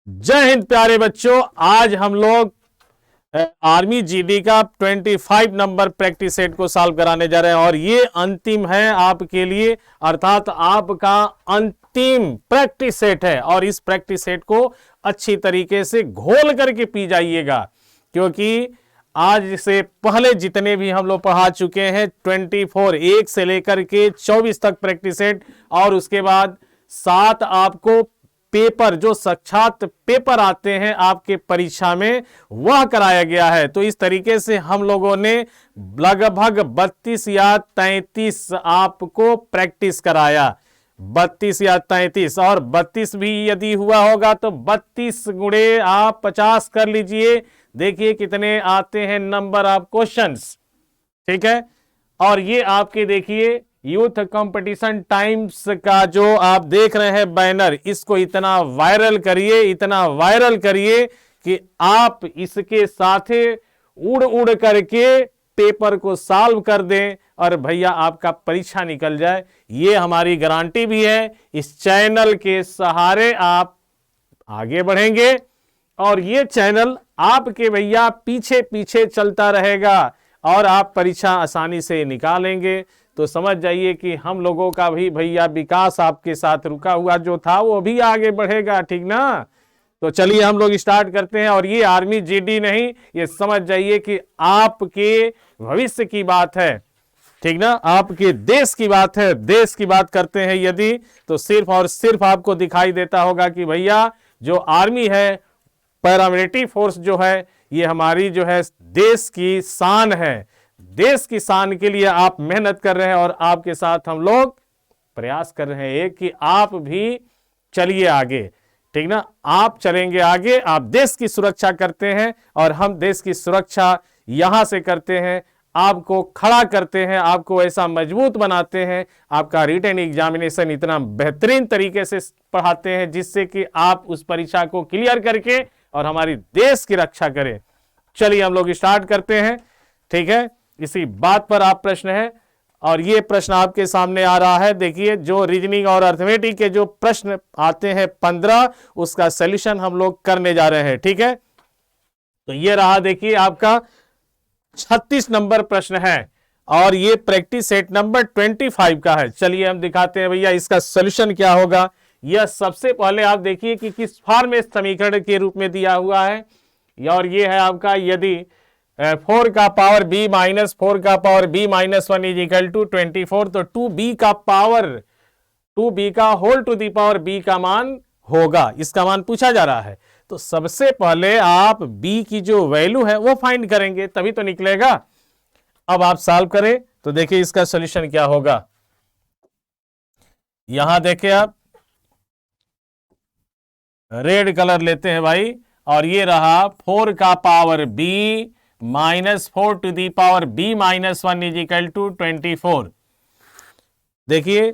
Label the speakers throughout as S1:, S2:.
S1: जय हिंद प्यारे बच्चों। आज हम लोग आर्मी जीडी का 25 नंबर प्रैक्टिस सेट को सॉल्व कराने जा रहे हैं और ये अंतिम है आपके लिए, अर्थात आपका अंतिम प्रैक्टिस सेट है। और इस प्रैक्टिस सेट को अच्छी तरीके से घोल करके पी जाइएगा, क्योंकि आज से पहले जितने भी हम लोग पढ़ा चुके हैं 24 1 से लेकर के 24 तक प्रैक्टिस सेट, और उसके बाद 7 आपको पेपर जो साक्षात पेपर आते हैं आपके परीक्षा में वह कराया गया है। तो इस तरीके से हम लोगों ने लगभग 32 या 33 आपको प्रैक्टिस कराया, 32 या 33, और 32 भी यदि हुआ होगा तो 32 गुणे आप 50 कर लीजिए। देखिए कितने आते हैं नंबर ऑफ क्वेश्चंस, ठीक है। और ये आपके देखिए यूथ कंपटीशन टाइम्स का जो आप देख रहे हैं बैनर, इसको इतना वायरल करिए, इतना वायरल करिए कि आप इसके साथ उड़ उड़ करके पेपर को सॉल्व कर दें और भैया आपका परीक्षा निकल जाए। ये हमारी गारंटी भी है। इस चैनल के सहारे आप आगे बढ़ेंगे और ये चैनल आपके भैया पीछे पीछे चलता रहेगा और आप परीक्षा आसानी से निकालेंगे। तो समझ जाइए कि हम लोगों का भी भैया विकास आपके साथ रुका हुआ जो था वो भी आगे बढ़ेगा, ठीक ना। तो चलिए हम लोग स्टार्ट करते हैं। और ये आर्मी जीडी नहीं, ये समझ जाइए कि आपके भविष्य की बात है, ठीक ना, आपके देश की बात है। देश की बात करते हैं यदि, तो सिर्फ और सिर्फ आपको दिखाई देता होगा कि भैया जो आर्मी है, पैरामिलिट्री फोर्स जो है, ये हमारी जो है देश की शान है। देश की शान के लिए आप मेहनत कर रहे हैं और आपके साथ हम लोग प्रयास कर रहे हैं कि आप भी चलिए आगे, ठीक ना। आप चलेंगे आगे, आप देश की सुरक्षा करते हैं और हम देश की सुरक्षा यहां से करते हैं, आपको खड़ा करते हैं, आपको ऐसा मजबूत बनाते हैं, आपका रिटन एग्जामिनेशन इतना बेहतरीन तरीके से पढ़ाते हैं जिससे कि आप उस परीक्षा को क्लियर करके और हमारी देश की रक्षा करें। चलिए हम लोग स्टार्ट करते हैं, ठीक है। इसी बात पर आप प्रश्न है और ये प्रश्न आपके सामने आ रहा है। देखिए जो रीजनिंग और अर्थमेटिक के जो प्रश्न आते हैं 15, उसका सॉल्यूशन हम लोग करने जा रहे हैं, ठीक है। तो ये रहा, देखिए आपका 36 नंबर प्रश्न है और ये प्रैक्टिस सेट नंबर 25 का है। चलिए हम दिखाते हैं भैया इसका सॉल्यूशन क्या होगा। यह सबसे पहले आप देखिए कि किस फॉर्म में समीकरण के रूप में दिया हुआ है। और ये है आपका, यदि 4 का पावर b माइनस 4 का power b minus 1 is equal to 24, तो 2b का पावर 2b का whole to the power b का मान होगा, इसका मान पूछा जा रहा है। तो सबसे पहले आप b की जो वैल्यू है वो फाइंड करेंगे, तभी तो निकलेगा। अब आप सॉल्व करें तो देखिए इसका सॉल्यूशन क्या होगा। यहां देखिए आप रेड कलर लेते हैं भाई, और ये रहा 4 का power b minus 4 to the power b minus 1 is equal to 24। देखिए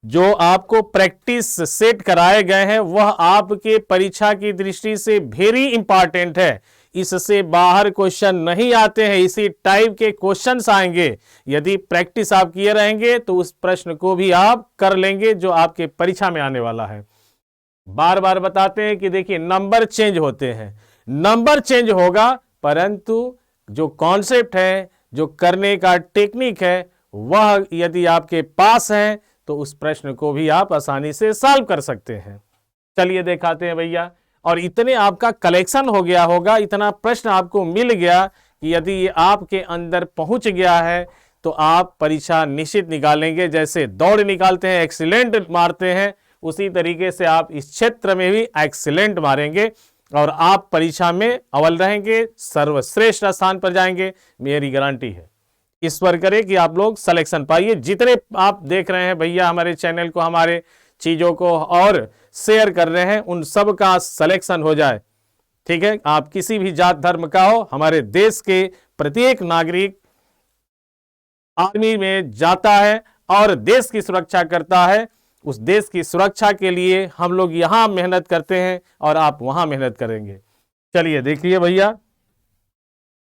S1: जो आपको प्रैक्टिस सेट कराए गए हैं वह आपके परीक्षा की दृष्टि से वेरी इंपॉर्टेंट है। इससे बाहर क्वेश्चन नहीं आते हैं, इसी टाइप के क्वेश्चंस आएंगे। यदि प्रैक्टिस आप किए रहेंगे तो उस प्रश्न को भी आप कर लेंगे जो आपके परीक्षा में आने वाला है। बार बार बताते हैं कि देखिए नंबर चेंज होते हैं, नंबर चेंज होगा, परंतु जो कॉन्सेप्ट है, जो करने का टेक्निक है, वह यदि आपके पास है तो उस प्रश्न को भी आप आसानी से सॉल्व कर सकते हैं। चलिए दिखाते हैं भैया। और इतने आपका कलेक्शन हो गया होगा, इतना प्रश्न आपको मिल गया कि यदि ये आपके अंदर पहुंच गया है तो आप परीक्षा निश्चित निकालेंगे। जैसे दौड़ निकालते हैं, एक्सीलेंट मारते हैं, उसी तरीके से आप इस क्षेत्र में भी एक्सीलेंट मारेंगे और आप परीक्षा में अव्वल रहेंगे, सर्वश्रेष्ठ स्थान पर जाएंगे, मेरी गारंटी है। ईश्वर करे कि आप लोग सिलेक्शन पाइए। जितने आप देख रहे हैं भैया हमारे चैनल को, हमारे चीजों को और शेयर कर रहे हैं, उन सब का सिलेक्शन हो जाए, ठीक है। आप किसी भी जात धर्म का हो, हमारे देश के प्रत्येक नागरिक आर्मी में जाता है और देश की सुरक्षा करता है। उस देश की सुरक्षा के लिए हम लोग यहां मेहनत करते हैं और आप वहां मेहनत करेंगे। चलिए देखिए भैया,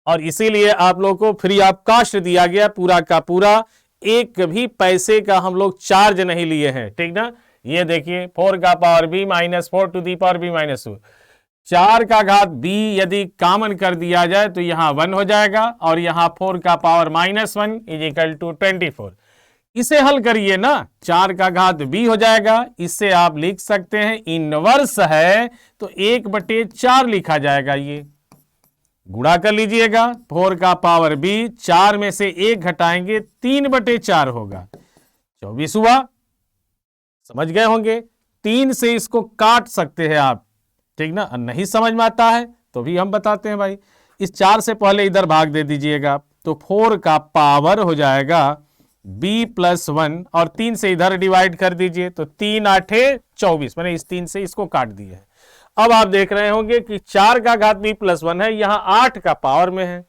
S1: और इसीलिए आप लोगों को फ्री ऑफ कॉस्ट दिया गया, पूरा का पूरा, एक भी पैसे का हम लोग चार्ज नहीं लिए हैं, ठीक ना। ये देखिए 4 का power b minus 4 to the power b minus 2, 4 का घात b यदि कॉमन कर दिया जाए तो यहां 1 हो जाएगा और यहां 4 का power minus 1 is equal to 24। इसे हल करिए ना, 4 का घात b हो जाएगा, इससे आप लिख सकते हैं इनवर्स है तो 1/4 लिखा जाएगा। ये गुणा कर लीजिएगा, 4 का पावर b, 4 में से 1 घटाएंगे 3/4 होगा, 24 हुआ। समझ गए होंगे, 3 से इसको काट सकते हैं आप, ठीक ना। नहीं समझ में आता है तो भी हम बताते हैं भाई, इस 4 से पहले इधर भाग दे दीजिएगा तो 4 का पावर हो जाएगा b प्लस 1 और 3 से इधर डिवाइड कर दीजिए तो 3 8 24, मैंने इस 3 से इसको काट दिया है। अब आप देख रहे होंगे कि 4 का घात b प्लस 1 है, यहां 8 का पावर में है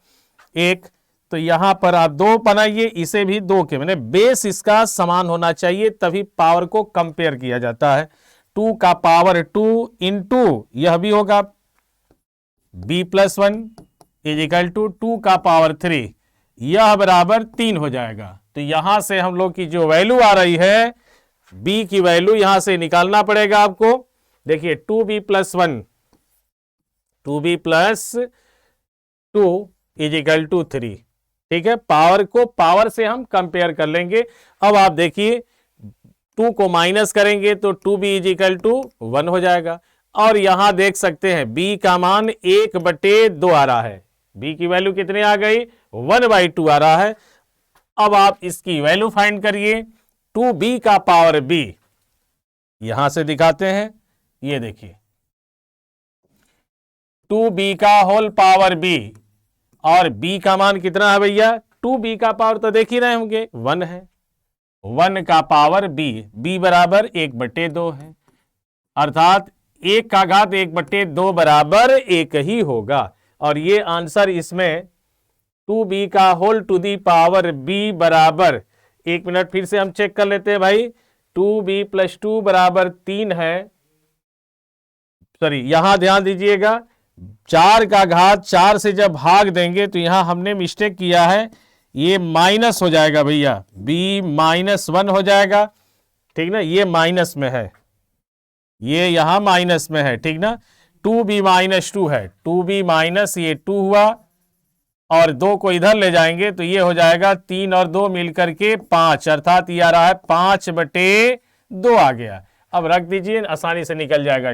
S1: 1, तो यहां पर आप 2 बनाइए, इसे भी 2 के मैंने बेस इसका समान होना चाहिए, तभी पावर को कंपेयर किया जाता है। 2 का पावर 2 इंटू यह भी होगा b plus 1 is equal to 2 का पावर 3, यह बराबर 3 हो जाएगा। तो यहां से हम लोग की जो वैल्यू आ रही है b की वैल्यू यहां से निकालना पड़ेगा आपको। देखिए 2b plus 1, 2b plus 2 is equal to 3, ठीक है। पावर को पावर से हम कंपेयर कर लेंगे। अब आप देखिए 2 को माइनस करेंगे तो 2b इज इक्वल टू 1 हो जाएगा और यहां देख सकते हैं b का मान 1/2 आ रहा है, b की वैल्यू कितनी आ गई 1/2 आ रहा है। अब आप इसकी वैल्यू फाइंड करिए, 2b का पावर b यहां से दिखाते हैं, ये देखिए 2b का होल पावर b और b का मान कितना है भैया, 2b का पावर तो देख ही रहे होंगे 1 है, 1 का पावर b बराबर 1/2 है, अर्थात 1 का घात 1/2 बराबर 1 ही होगा। और ये आंसर इसमें 2b का whole to the power b बराबर, 1 मिनट फिर से हम चेक कर लेते हैं भाई, 2b प्लस 2 बराबर 3 है, सॉरी यहां ध्यान दीजिएगा 4 का घात 4 से जब भाग देंगे तो यहां हमने मिस्टेक किया है, ये माइनस हो जाएगा भैया, b माइनस 1 हो जाएगा, ठीक ना, ये माइनस में है, ये यहां माइनस में है, ठीक ना। 2b माइनस 2 है, 2b माइनस ये 2 हुआ और 2 को इधर ले जाएंगे तो ये हो जाएगा 3 और 2 मिलकर के 5, अर्थात ये आ रहा है 5/2 आ गया। अब रख दीजिए, आसानी से निकल जाएगा,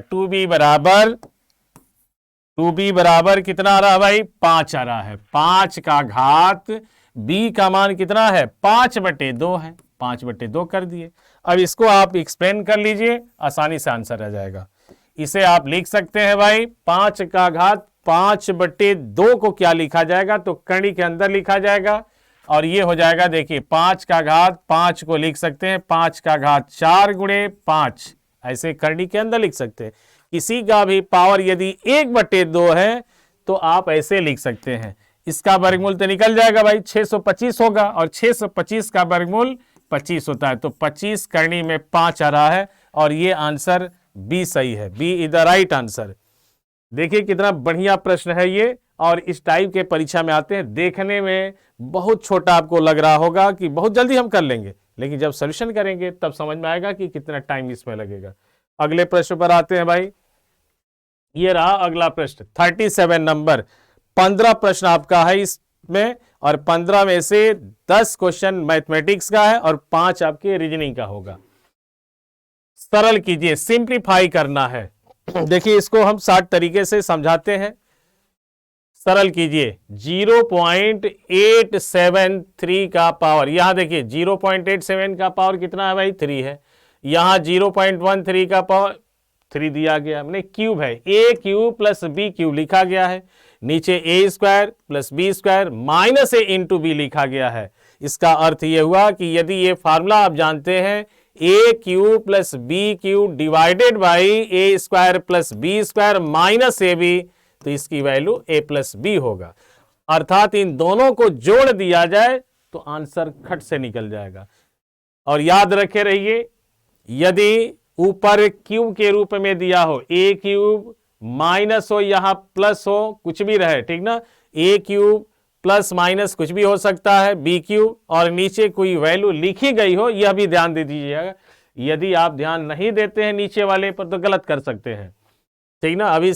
S1: 2b बराबर कितना आ रहा है भाई 5 आ रहा है, 5 का घात b का मान कितना है 5/2 है, 5/2 कर दिए। अब इसको आप एक्सप्लेन कर लीजिए, आसानी से आंसर आ जाएगा। इसे आप लिख सकते हैं भाई 5 का घात 5/2 को क्या लिखा जाएगा, तो कड़ी के अंदर लिखा जाएगा और ये हो जाएगा, देखिए 5 का घात 5 को लिख सकते हैं 5 का घात 4 गुणे 5, ऐसे करनी के अंदर लिख सकते हैं। किसी का भी पावर यदि 1/2 है तो आप ऐसे लिख सकते हैं, इसका वर्गमूल तो निकल जाएगा भाई 625 होगा और 625 का वर्गमूल 25 होता है, तो 25 करनी में 5 आ रहा है और ये आंसर बी सही है, B is the right answer. देखिए कितना बढ़िया प्रश्न है ये, और इस टाइप के परीक्षा में आते हैं, देखने में बहुत छोटा आपको लग रहा होगा कि बहुत जल्दी हम कर लेंगे, लेकिन जब सॉल्यूशन करेंगे तब समझ में आएगा कि कितना टाइम इसमें लगेगा। अगले प्रश्न पर आते हैं भाई, ये रहा अगला प्रश्न 37 नंबर, 15 प्रश्न आपका है इसमें और 15 में से 10 क्वेश्चन मैथमेटिक्स का है और 5 आपके रीजनिंग का होगा। सरल कीजिए, सिंप्लीफाई करना है। देखिए इसको हम 60 तरीके से समझाते हैं, सरल कीजिए। 0.873 का पावर, यहां देखिए 0.87 का पावर कितना है भाई 3 है, यहां 0.13 का पावर 3 दिया गया, मैंने क्यूब है, a cube plus b cube लिखा गया है, नीचे a square plus b square minus a into B लिखा गया है। इसका अर्थ यह हुआ कि यदि ये फार्मूला आप जानते हैं a cube plus b cube divided by a square plus b square minus ab, तो इसकी वैल्यू a प्लस b होगा, अर्थात इन दोनों को जोड़ दिया जाए तो आंसर खट से निकल जाएगा। और याद रखे रहिए, यदि ऊपर क्यूब के रूप में दिया हो, a क्यूब माइनस हो यहां प्लस हो, कुछ भी रहे, ठीक ना, a क्यूब प्लस माइनस कुछ भी हो सकता है, b क्यूब, और नीचे कोई वैल्यू लिखी गई हो, यह भी ध्यान दे दीजिएगा। यदि आप ध्यान नहीं देते हैं नीचे वाले पर तो गलत कर सकते हैं, ठीक ना। अभी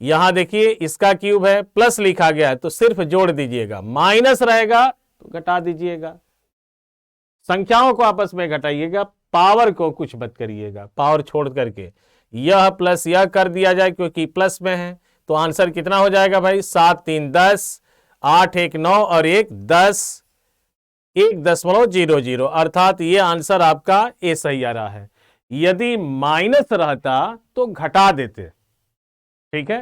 S1: यहां देखिए इसका क्यूब है, प्लस लिखा गया है तो सिर्फ जोड़ दीजिएगा, माइनस रहेगा तो घटा दीजिएगा। संख्याओं को आपस में घटाइएगा, पावर को कुछ मत करिएगा, पावर छोड़ करके यह प्लस यह कर दिया जाए क्योंकि प्लस में है। तो आंसर कितना हो जाएगा भाई, 7 3 10, 8 1 9 और 1 10, 1.00, अर्थात ये आंसर आपका ए सही आ रहा है। यदि माइनस रहता तो घटा देते, ठीक है,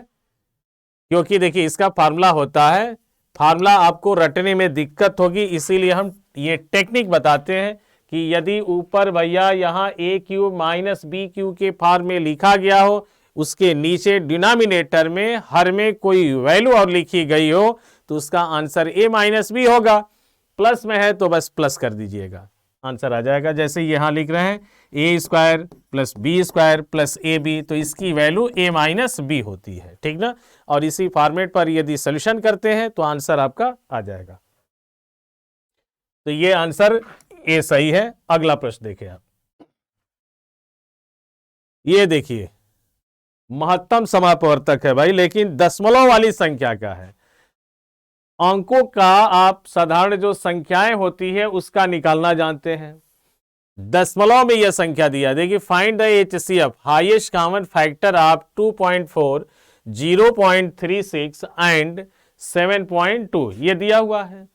S1: क्योंकि देखिए इसका फार्मूला होता है, फार्मूला आपको रटने में दिक्कत होगी, इसीलिए हम ये टेक्निक बताते हैं कि यदि ऊपर भैया यहां ए क्यू माइनस बी क्यू के फॉर्म में लिखा गया हो, उसके नीचे डिनोमिनेटर में हर में कोई वैल्यू और लिखी गई हो तो उसका आंसर ए माइनस बी होगा। प्लस में है तो बस प्लस कर दीजिएगा, आंसर आ जाएगा। जैसे यहां लिख रहे हैं a square plus b square plus a b, तो इसकी वैल्यू ए माइनस बी होती है, ठीक ना। और इसी फॉर्मेट पर यदि सोल्यूशन करते हैं तो आंसर आपका आ जाएगा। तो ये आंसर ए सही है। अगला प्रश्न देखिए आप, ये देखिए महत्तम समापवर्तक है भाई, लेकिन दशमलव वाली संख्या का है। अंकों का आप साधारण जो संख्याएं होती है उसका निकालना जानते हैं, दशमलव में यह संख्या दिया। देखिए find the HCF highest common factor of 2.4, 0.36 and 7.2, ये दिया हुआ है।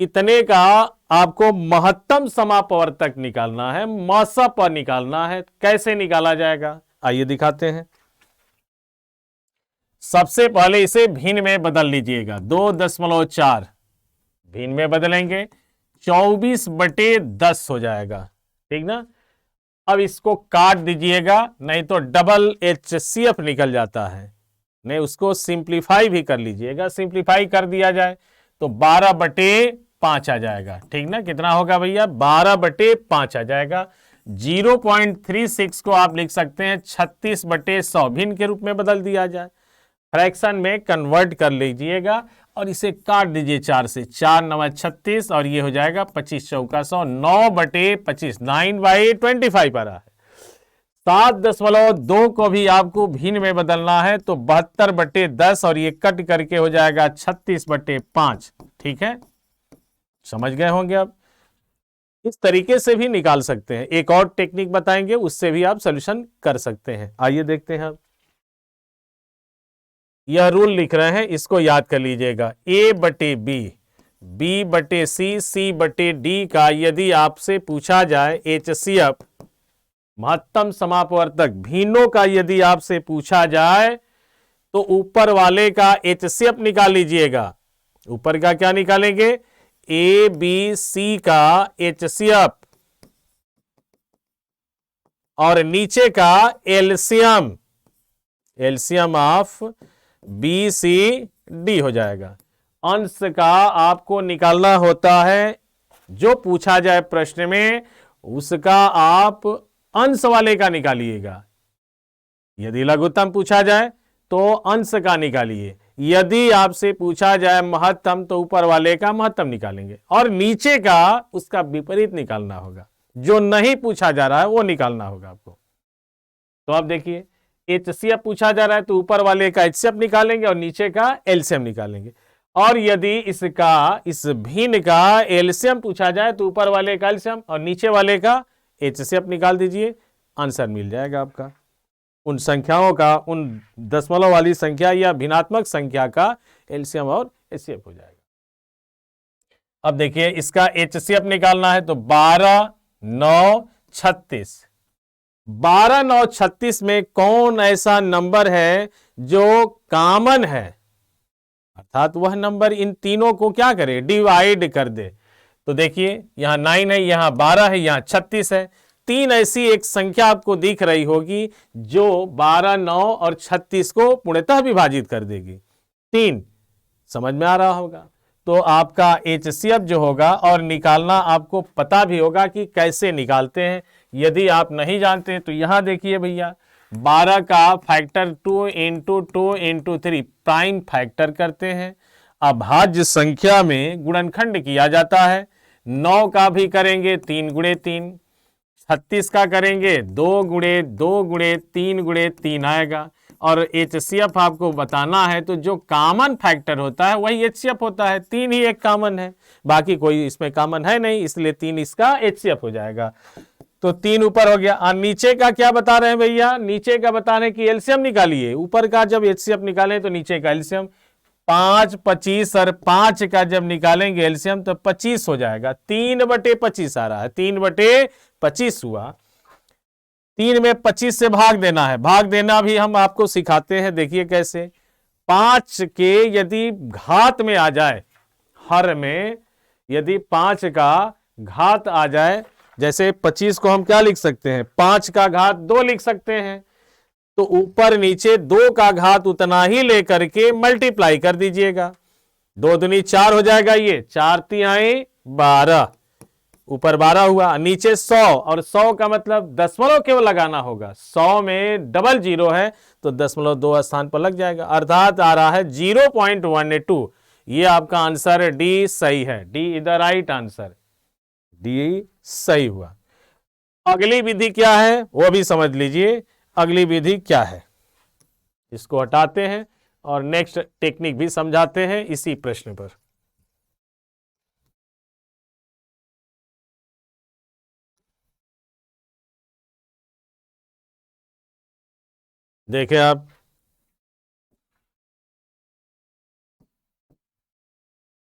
S1: इतने का आपको महत्तम समापवर्तक निकालना है, मौसा पर निकालना है। कैसे निकाला जाएगा आइए दिखाते हैं। सबसे पहले इसे भिन्न में बदल लीजिएगा, 2.4 भिन्न में बदलेंगे 24/10 हो जाएगा, ठीक ना। अब इसको काट दीजिएगा, नहीं तो डबल एचसीएफ निकल जाता है, नहीं उसको सिंप्लीफाई भी कर लीजिएगा। सिंप्लीफाई कर दिया जाए तो 12/5 आ जाएगा, ठीक ना। कितना होगा भैया, 12/5 आ जाएगा। 0.36 को आप लिख सकते हैं 36/100, भिन्न के रूप में बदल दिया जाए, फ्रैक्शन में कन्वर्ट कर लीजिएगा और इसे काट दीजिए 4 से, 4 9 36 और ये हो जाएगा 25 चौका 100, 9/25, 9/25 आ रहा है। 7.2 को भी आपको भिन्न में बदलना है तो 72/10 और ये कट करके हो जाएगा 36/5, ठीक है, समझ गए होंगे आप। इस तरीके से भी निकाल सकते हैं, एक और टेक्निक बताएंगे उससे भी आप सोल्यूशन कर सकते हैं। आइए देखते हैं आप, यह रूल लिख रहे हैं, इसको याद कर लीजिएगा। A/B, B/C, C/D का यदि आपसे पूछा जाए HCF महत्तम समापवर्तक भिन्नों का यदि आपसे पूछा जाए तो ऊपर वाले का HCF निकाल लीजिएगा। ऊपर का क्या निकालेंगे, ABC का HCF और नीचे का एलसीएम, एलसीएम ऑफ BCD हो जाएगा। अंश का आपको निकालना होता है, जो पूछा जाए प्रश्न में उसका आप अंश वाले का निकालिएगा। यदि लघुत्तम पूछा जाए तो अंश का निकालिए, यदि आपसे पूछा जाए महत्तम तो ऊपर वाले का महत्तम निकालेंगे और नीचे का उसका विपरीत निकालना होगा। जो नहीं पूछा जा रहा है वो निकालना होगा आपको। तो आप देखिए एचसीएफ पूछा जा रहा है तो ऊपर वाले का एचसीएफ निकालेंगे और नीचे का एलसीएम निकालेंगे। और यदि इसका इस भिन्न का एलसीएम पूछा जाए तो ऊपर वाले का एलसीएम और नीचे वाले का एचसीएफ निकाल दीजिए, आंसर मिल जाएगा आपका। उन संख्याओं का, उन दशमलव वाली संख्या या भिन्नात्मक संख्या का एलसीएम और एचसीएफ हो जाएगा। अब देखिए इसका एचसीएफ निकालना है तो 12 9 36, 12 9 36 में कौन ऐसा नंबर है जो कॉमन है, अर्थात वह नंबर इन तीनों को क्या करे, डिवाइड कर दे। तो देखिए यहां 9 है, यहां 12 है, यहां 36 है। तीन ऐसी एक संख्या आपको दिख रही होगी जो 12 9 और 36 को पूर्णतः विभाजित कर देगी। 3 समझ में आ रहा होगा। तो आपका एचसीएफ जो होगा और निकालना आपको पता भी होगा कि कैसे निकालते हैं। यदि आप नहीं जानते तो यहां देखिए भैया, 12 का factor 2 into 2 into 3 prime factor करते हैं। अभाज्य संख्या में गुणनखंड किया जाता है। 9 का भी करेंगे 3 गुणे 3, 36 का करेंगे 2 गुणे 3 आएगा। और HCF आपको बताना है तो जो कॉमन फैक्टर होता है वही HCF होता है। 3 ही एक कॉमन है, बाकी कोई इसमें कॉमन है नहीं, इसलिए 3 इसका HCF हो जाएगा। तो 3 ऊपर हो गया। और नीचे का क्या बता रहे हैं भैया? नीचे का बता रहे हैं कि एलसीएम निकालिए। ऊपर का जब HCF निकालें तो नीचे का एलसीएम 5, 25 और 5 का जब निकालेंगे एलसीएम तो 25 हो जाएगा। 3/25 आ रहा है, 3/25 हुआ। 3 में 25 से भाग देना है। भाग देना भी हम आपको सिखाते हैं, देखिए कैसे। 5 के यदि घात में आ जाए, हर में यदि 5 का घात आ जाए, जैसे 25 को हम क्या लिख सकते हैं? 5 का घात 2 लिख सकते हैं। तो ऊपर नीचे 2 का घात उतना ही लेकर के मल्टीप्लाई कर दीजिएगा। 2 दूनी 4 हो जाएगा। ये 4 तिहाई 12, ऊपर 12 हुआ, नीचे 100। और 100 का मतलब दशमलव केवल लगाना होगा। 100 में डबल जीरो है तो 0.2 स्थान पर लग जाएगा, अर्थात आ रहा है 0.12। ये आपका आंसर डी सही है। D is the right answer, D सही हुआ। अगली विधि क्या है वो भी समझ लीजिए। अगली विधि क्या है, इसको हटाते हैं और नेक्स्ट टेक्निक भी समझाते हैं इसी प्रश्न पर। देखें आप,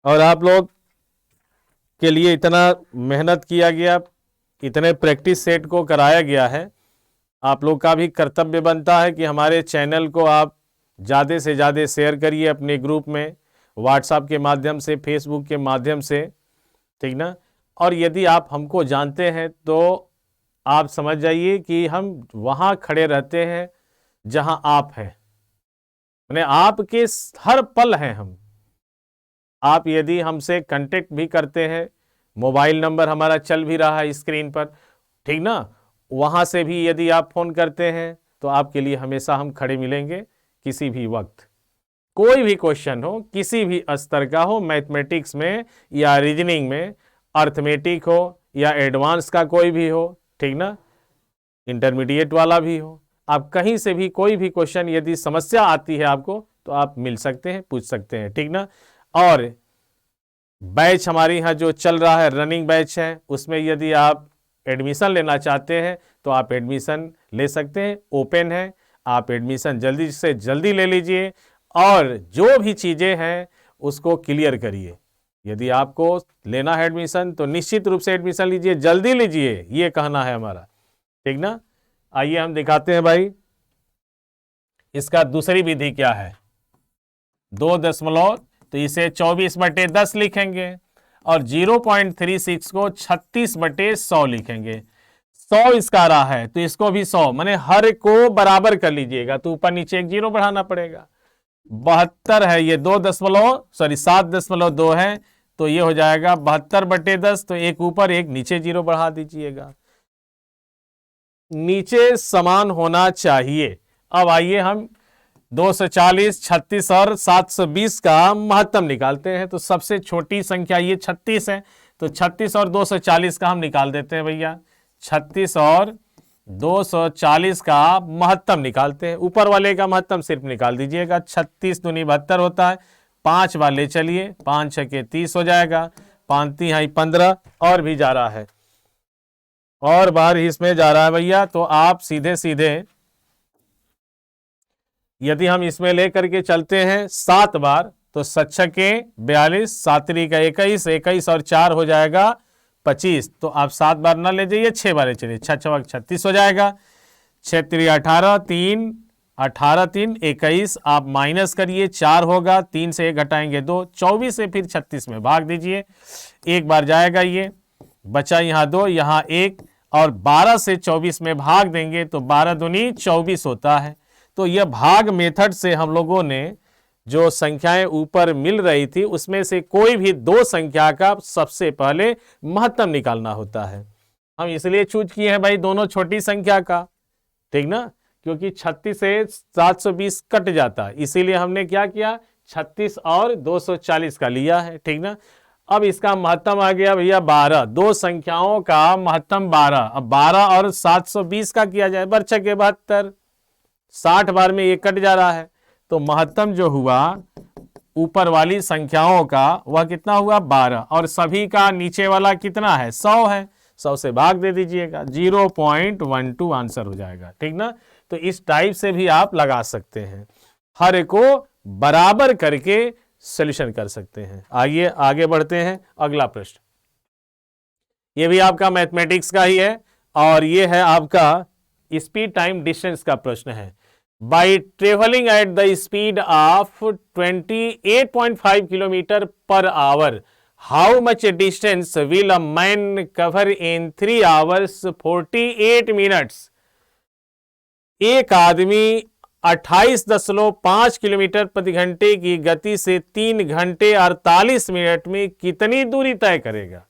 S1: और आप लोग के लिए इतना मेहनत किया गया, इतने प्रैक्टिस सेट को कराया गया है। आप लोग का भी कर्तव्य बनता है कि हमारे चैनल को आप ज़्यादा से ज़्यादा शेयर करिए अपने ग्रुप में, व्हाट्सएप के माध्यम से, फेसबुक के माध्यम से, ठीक ना। और यदि आप हमको जानते हैं तो आप समझ जाइए कि हम वहाँ खड़े रहते हैं जहाँ आप हैं, माने आपके हर पल हैं हम। आप यदि हमसे कांटेक्ट भी करते हैं, मोबाइल नंबर हमारा चल भी रहा है स्क्रीन पर, ठीक ना, वहाँ से भी यदि आप फ़ोन करते हैं तो आपके लिए हमेशा हम खड़े मिलेंगे। किसी भी वक्त कोई भी क्वेश्चन हो, किसी भी स्तर का हो, मैथमेटिक्स में या रीजनिंग में, अर्थमेटिक हो या एडवांस का कोई भी हो, ठीक ना, इंटरमीडिएट वाला भी हो, आप कहीं से भी कोई भी क्वेश्चन यदि समस्या आती है आपको तो आप मिल सकते हैं, पूछ सकते हैं, ठीक ना। और बैच हमारे यहाँ जो चल रहा है, रनिंग बैच है, उसमें यदि आप एडमिशन लेना चाहते हैं तो आप एडमिशन ले सकते हैं, ओपन है। आप एडमिशन जल्दी से जल्दी ले लीजिए और जो भी चीज़ें हैं उसको क्लियर करिए। यदि आपको लेना है एडमिशन तो निश्चित रूप से एडमिशन लीजिए, जल्दी लीजिए, ये कहना है हमारा, ठीक ना। आइए हम दिखाते हैं भाई इसका दूसरी विधि क्या है। 2 दशमलव, तो इसे 24/10 लिखेंगे और 0.36 को 36/100 लिखेंगे। 100 इसका रहा है तो इसको भी 100, माने हर को बराबर कर लीजिएगा, तो ऊपर नीचे एक जीरो बढ़ाना पड़ेगा। 72 है, ये 7.2 है, तो ये हो जाएगा 72/10, तो एक ऊपर एक नीचे जीरो बढ़ा दीजिएगा। नीचे समान होना चाहिए। अब आइए हम 240, 36 और 720 का महत्तम निकालते हैं। तो सबसे छोटी संख्या ये 36 है, तो 36 और 240 का हम निकाल देते हैं भैया। 36 और 240 का महत्तम निकालते हैं। ऊपर वाले का महत्तम सिर्फ निकाल दीजिएगा। 36 दूनी 72 होता है, 5 वाले चलिए, 5 6 के 30 हो जाएगा, 5 3 15 और भी जा रहा है, और बाहर इसमें जा रहा है भैया। तो आप सीधे सीधे यदि हम इसमें लेकर के चलते हैं 7 बार, तो 7 6 के 42, 7 3 का 21, 21 और 4 हो जाएगा 25। तो आप 7 बार ना ले जाइए, 6 बार चलिए, 6 6 36 हो जाएगा, 6 3 18, 3 18 3 21, आप माइनस करिए, 4 होगा, 3 से 1 घटाएंगे 2, 24 से फिर 36 में भाग दीजिए, एक बार जाएगा, ये बचा यहाँ 2, यहाँ 1, और 12 से 24 में भाग देंगे तो 12 दूनी 24 होता है। तो यह भाग मेथड से हम लोगों ने जो संख्याएं ऊपर मिल रही थी उसमें से कोई भी 2 संख्या का सबसे पहले महत्तम निकालना होता है। हम इसलिए चूज किए हैं भाई दोनों छोटी संख्या का, ठीक ना, क्योंकि 36 से 720 कट जाता है, इसीलिए हमने क्या किया, 36 और 240 का लिया है, ठीक ना। अब इसका महत्तम आ गया भैया 12, दो संख्याओं का महत्तम 12। अब 12 और 720 का किया जाए, बरछक के 72, 60 बार में ये कट जा रहा है, तो महत्तम जो हुआ ऊपर वाली संख्याओं का वह कितना हुआ 12, और सभी का नीचे वाला कितना है 100 है, 100 से भाग दे दीजिएगा, 0.12 आंसर हो जाएगा। ठीक ना, तो इस टाइप से भी आप लगा सकते हैं, हर एक को बराबर करके सॉल्यूशन कर सकते हैं। आइए आगे बढ़ते हैं, अगला प्रश्न, ये भी आपका मैथमेटिक्स का ही है और ये है आपका स्पीड टाइम डिस्टेंस का प्रश्न है। By travelling at the speed of 28.5 kilometre per hour, how much distance will a man cover in 3 hours 48 minutes? एक आदमी 28.5 किलोमीटर प्रति घंटे की गति से 3 घंटे 48 मिनट में कितनी दूरी तय करेगा?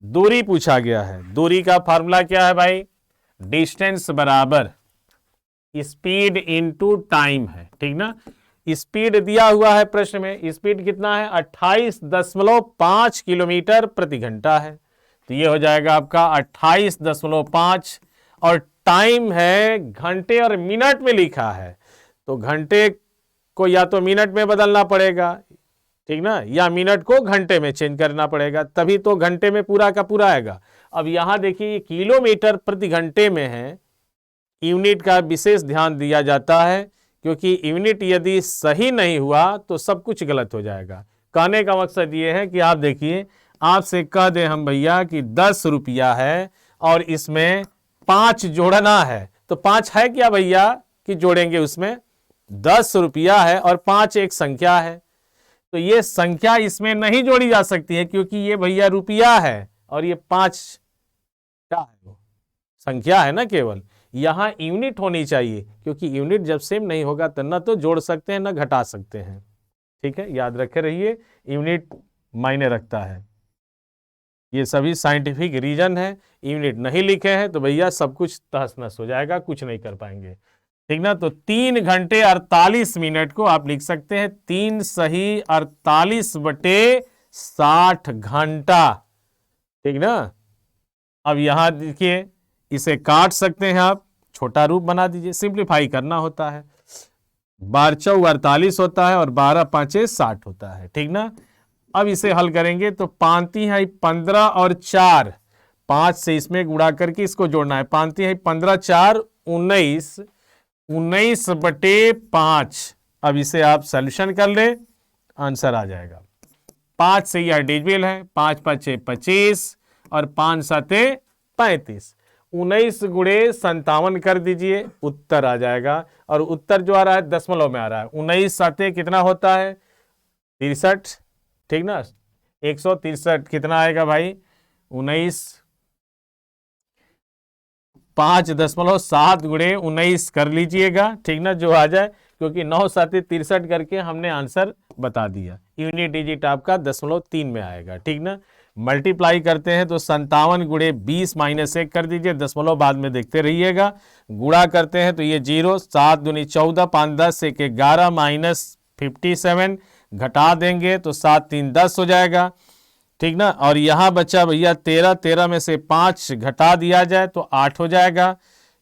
S1: दूरी पूछा गया है। दूरी का फार्मूला क्या है भाई? डिस्टेंस बराबर स्पीड इनटू टाइम है। ठीक ना, स्पीड दिया हुआ है प्रश्न में, स्पीड कितना है 28.5 किलोमीटर प्रति घंटा है, तो ये हो जाएगा आपका 28.5, और टाइम है घंटे और मिनट में लिखा है, तो घंटे को या तो मिनट में बदलना पड़ेगा, ठीक ना, या मिनट को घंटे में चेंज करना पड़ेगा, तभी तो घंटे में पूरा का पूरा आएगा। अब यहां देखिए किलोमीटर प्रति घंटे में है, यूनिट का विशेष ध्यान दिया जाता है, क्योंकि यूनिट यदि सही नहीं हुआ तो सब कुछ गलत हो जाएगा। कहने का मकसद ये है कि आप देखिए, आपसे कह दें हम भैया कि 10 रुपया है और इसमें 5 जोड़ना है, तो 5 है क्या भैया कि जोड़ेंगे उसमें? 10 रुपया है और 5 एक संख्या है, तो ये संख्या इसमें नहीं जोड़ी जा सकती है, क्योंकि ये भैया रुपया है और ये 5 क्या है, वो संख्या है ना केवल। यहां यूनिट होनी चाहिए, क्योंकि यूनिट जब सेम नहीं होगा तो न तो जोड़ सकते हैं न घटा सकते हैं। ठीक है, याद रखे रहिए, यूनिट मायने रखता है। ये सभी साइंटिफिक रीजन है, यूनिट नहीं लिखे हैं तो भैया सब कुछ तहस नहस हो जाएगा, कुछ नहीं कर पाएंगे। ठीक ना, तो 3 घंटे 48 मिनट को आप लिख सकते हैं 3 सही 48/60 घंटा। ठीक ना, अब यहां देखिए, इसे काट सकते हैं आप, छोटा रूप बना दीजिए, सिंप्लीफाई करना होता है। 12 चौक 48 होता है और 12 5 60 होता है। ठीक ना, अब इसे हल करेंगे तो 5 है 15 और 4, 5 से इसमें गुणा करके इसको जोड़ना है, 5 है 15 4 19, 19/5। अब इसे आप सॉल्यूशन कर ले, आंसर आ जाएगा। 5 से यह डिविजिबल है, 5 5 25 और 5 7 35, 19 × 57 कर दीजिए, उत्तर आ जाएगा। और उत्तर जो आ रहा है दशमलव में आ रहा है, 19 7 कितना होता है 63। ठीक ना, 163 कितना आएगा भाई 19, 5.7 × 19 कर लीजिएगा। ठीक ना, जो आ जाए, क्योंकि 9 7 63 करके हमने आंसर बता दिया। यूनिट डिजिट आपका 0.3 में आएगा। ठीक ना, मल्टीप्लाई करते हैं तो 57 × 20 - 1 कर दीजिए, दशमलव बाद में देखते रहिएगा। गुणा करते हैं तो ये 0, 7 दूनी 14, 5 10 1 11 -57, घटा देंगे तो 7 3 10 हो जाएगा। ठीक ना, और यहां बचा भैया 13, 13 में से 5 घटा दिया जाए तो 8 हो जाएगा।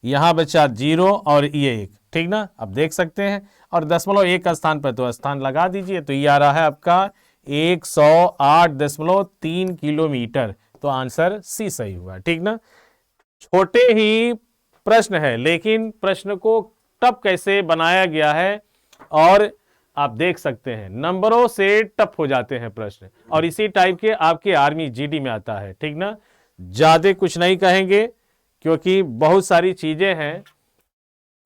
S1: यहां बचा 0 और ये 1। ठीक ना, अब देख सकते हैं, और 0.1 का स्थान पर तो स्थान लगा दीजिए, तो ये आ रहा है आपका 108.3 किलोमीटर, तो आंसर सी सही हुआ। ठीक ना, छोटे ही प्रश्न है, लेकिन प्रश्न को टफ कैसे बनाया गया है, और आप देख सकते हैं नंबरों से टफ हो जाते हैं प्रश्न, और इसी टाइप के आपके आर्मी जीडी में आता है। ठीक ना, ज्यादा कुछ नहीं कहेंगे, क्योंकि बहुत सारी चीजें हैं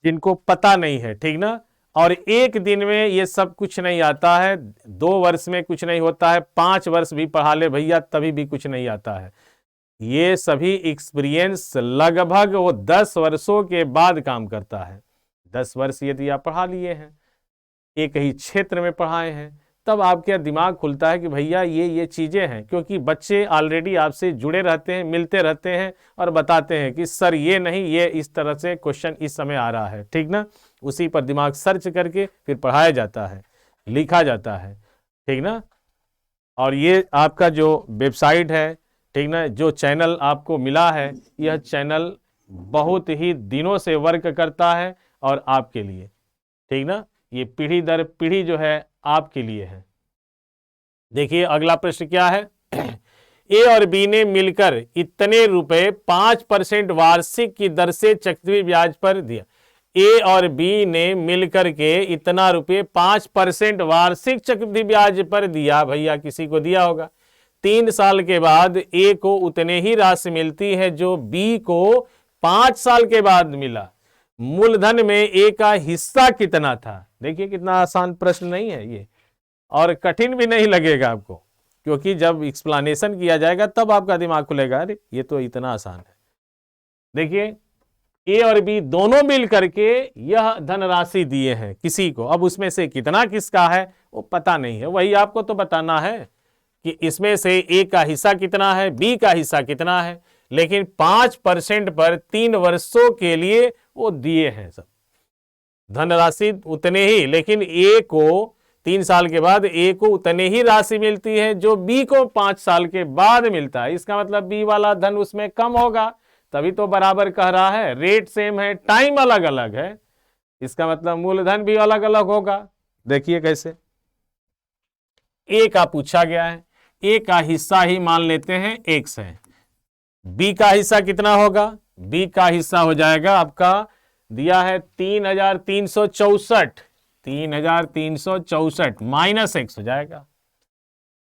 S1: जिनको पता नहीं है। ठीक ना, और एक दिन में ये सब कुछ नहीं आता है, 2 वर्ष में कुछ नहीं होता है, 5 वर्ष भी पढ़ा ले भैया तभी भी कुछ नहीं आता है। ये सभी एक्सपीरियंस लगभग वो 10 वर्षों के बाद काम करता है। 10 वर्ष यदि आप पढ़ा लिए हैं, एक ही क्षेत्र में पढ़ाए हैं, तब आपके दिमाग खुलता है कि भैया ये चीजें हैं, क्योंकि बच्चे ऑलरेडी आपसे जुड़े रहते हैं, मिलते रहते हैं और बताते हैं कि सर ये नहीं, ये इस तरह से क्वेश्चन इस समय आ रहा है। ठीक ना, उसी पर दिमाग सर्च करके फिर पढ़ाया जाता है, लिखा जाता है। ठीक ना, और ये आपका जो वेबसाइट है, ठीक ना, जो चैनल आपको मिला है, यह चैनल बहुत ही दिनों से वर्क करता है और आपके लिए, ठीक ना, ये पीढ़ी दर पीढ़ी जो है आपके लिए है। देखिए अगला प्रश्न क्या है। ए और बी ने मिलकर इतने रुपए 5% वार्षिक की दर से चक्रवृद्धि ब्याज पर दिया। ए और बी ने मिलकर के इतना रुपए 5% वार्षिक चक्रवृद्धि ब्याज पर दिया। भैया किसी को दिया होगा। 3 साल के बाद ए को उतने ही राशि मिलती है जो बी को 5 साल के बाद मिला। मूलधन में ए का हिस्सा कितना था। देखिए कितना आसान प्रश्न नहीं है ये, और कठिन भी नहीं लगेगा आपको, क्योंकि जब एक्सप्लेनेशन किया जाएगा तब आपका दिमाग खुलेगा, अरे ये तो इतना आसान है। देखिए ए और बी दोनों मिल करके यह धनराशि दिए हैं किसी को। अब उसमें से कितना किसका है वो पता नहीं है, वही आपको तो बताना है कि इसमें से ए का हिस्सा कितना है, बी का हिस्सा कितना है। लेकिन 5% पर 3 वर्षों के लिए वो दिए हैं सब धनराशि उतने ही, लेकिन ए को 3 साल के बाद ए को उतने ही राशि मिलती है जो बी को 5 साल के बाद मिलता है। इसका मतलब बी वाला धन उसमें कम होगा, तभी तो बराबर कह रहा है। रेट सेम है, टाइम अलग अलग है, इसका मतलब मूलधन भी अलग अलग होगा। देखिए कैसे, ए का पूछा गया है, ए का हिस्सा ही मान लेते हैं x है। बी का हिस्सा कितना होगा, बी का हिस्सा हो जाएगा आपका, दिया है 3364 माइनस x हो जाएगा,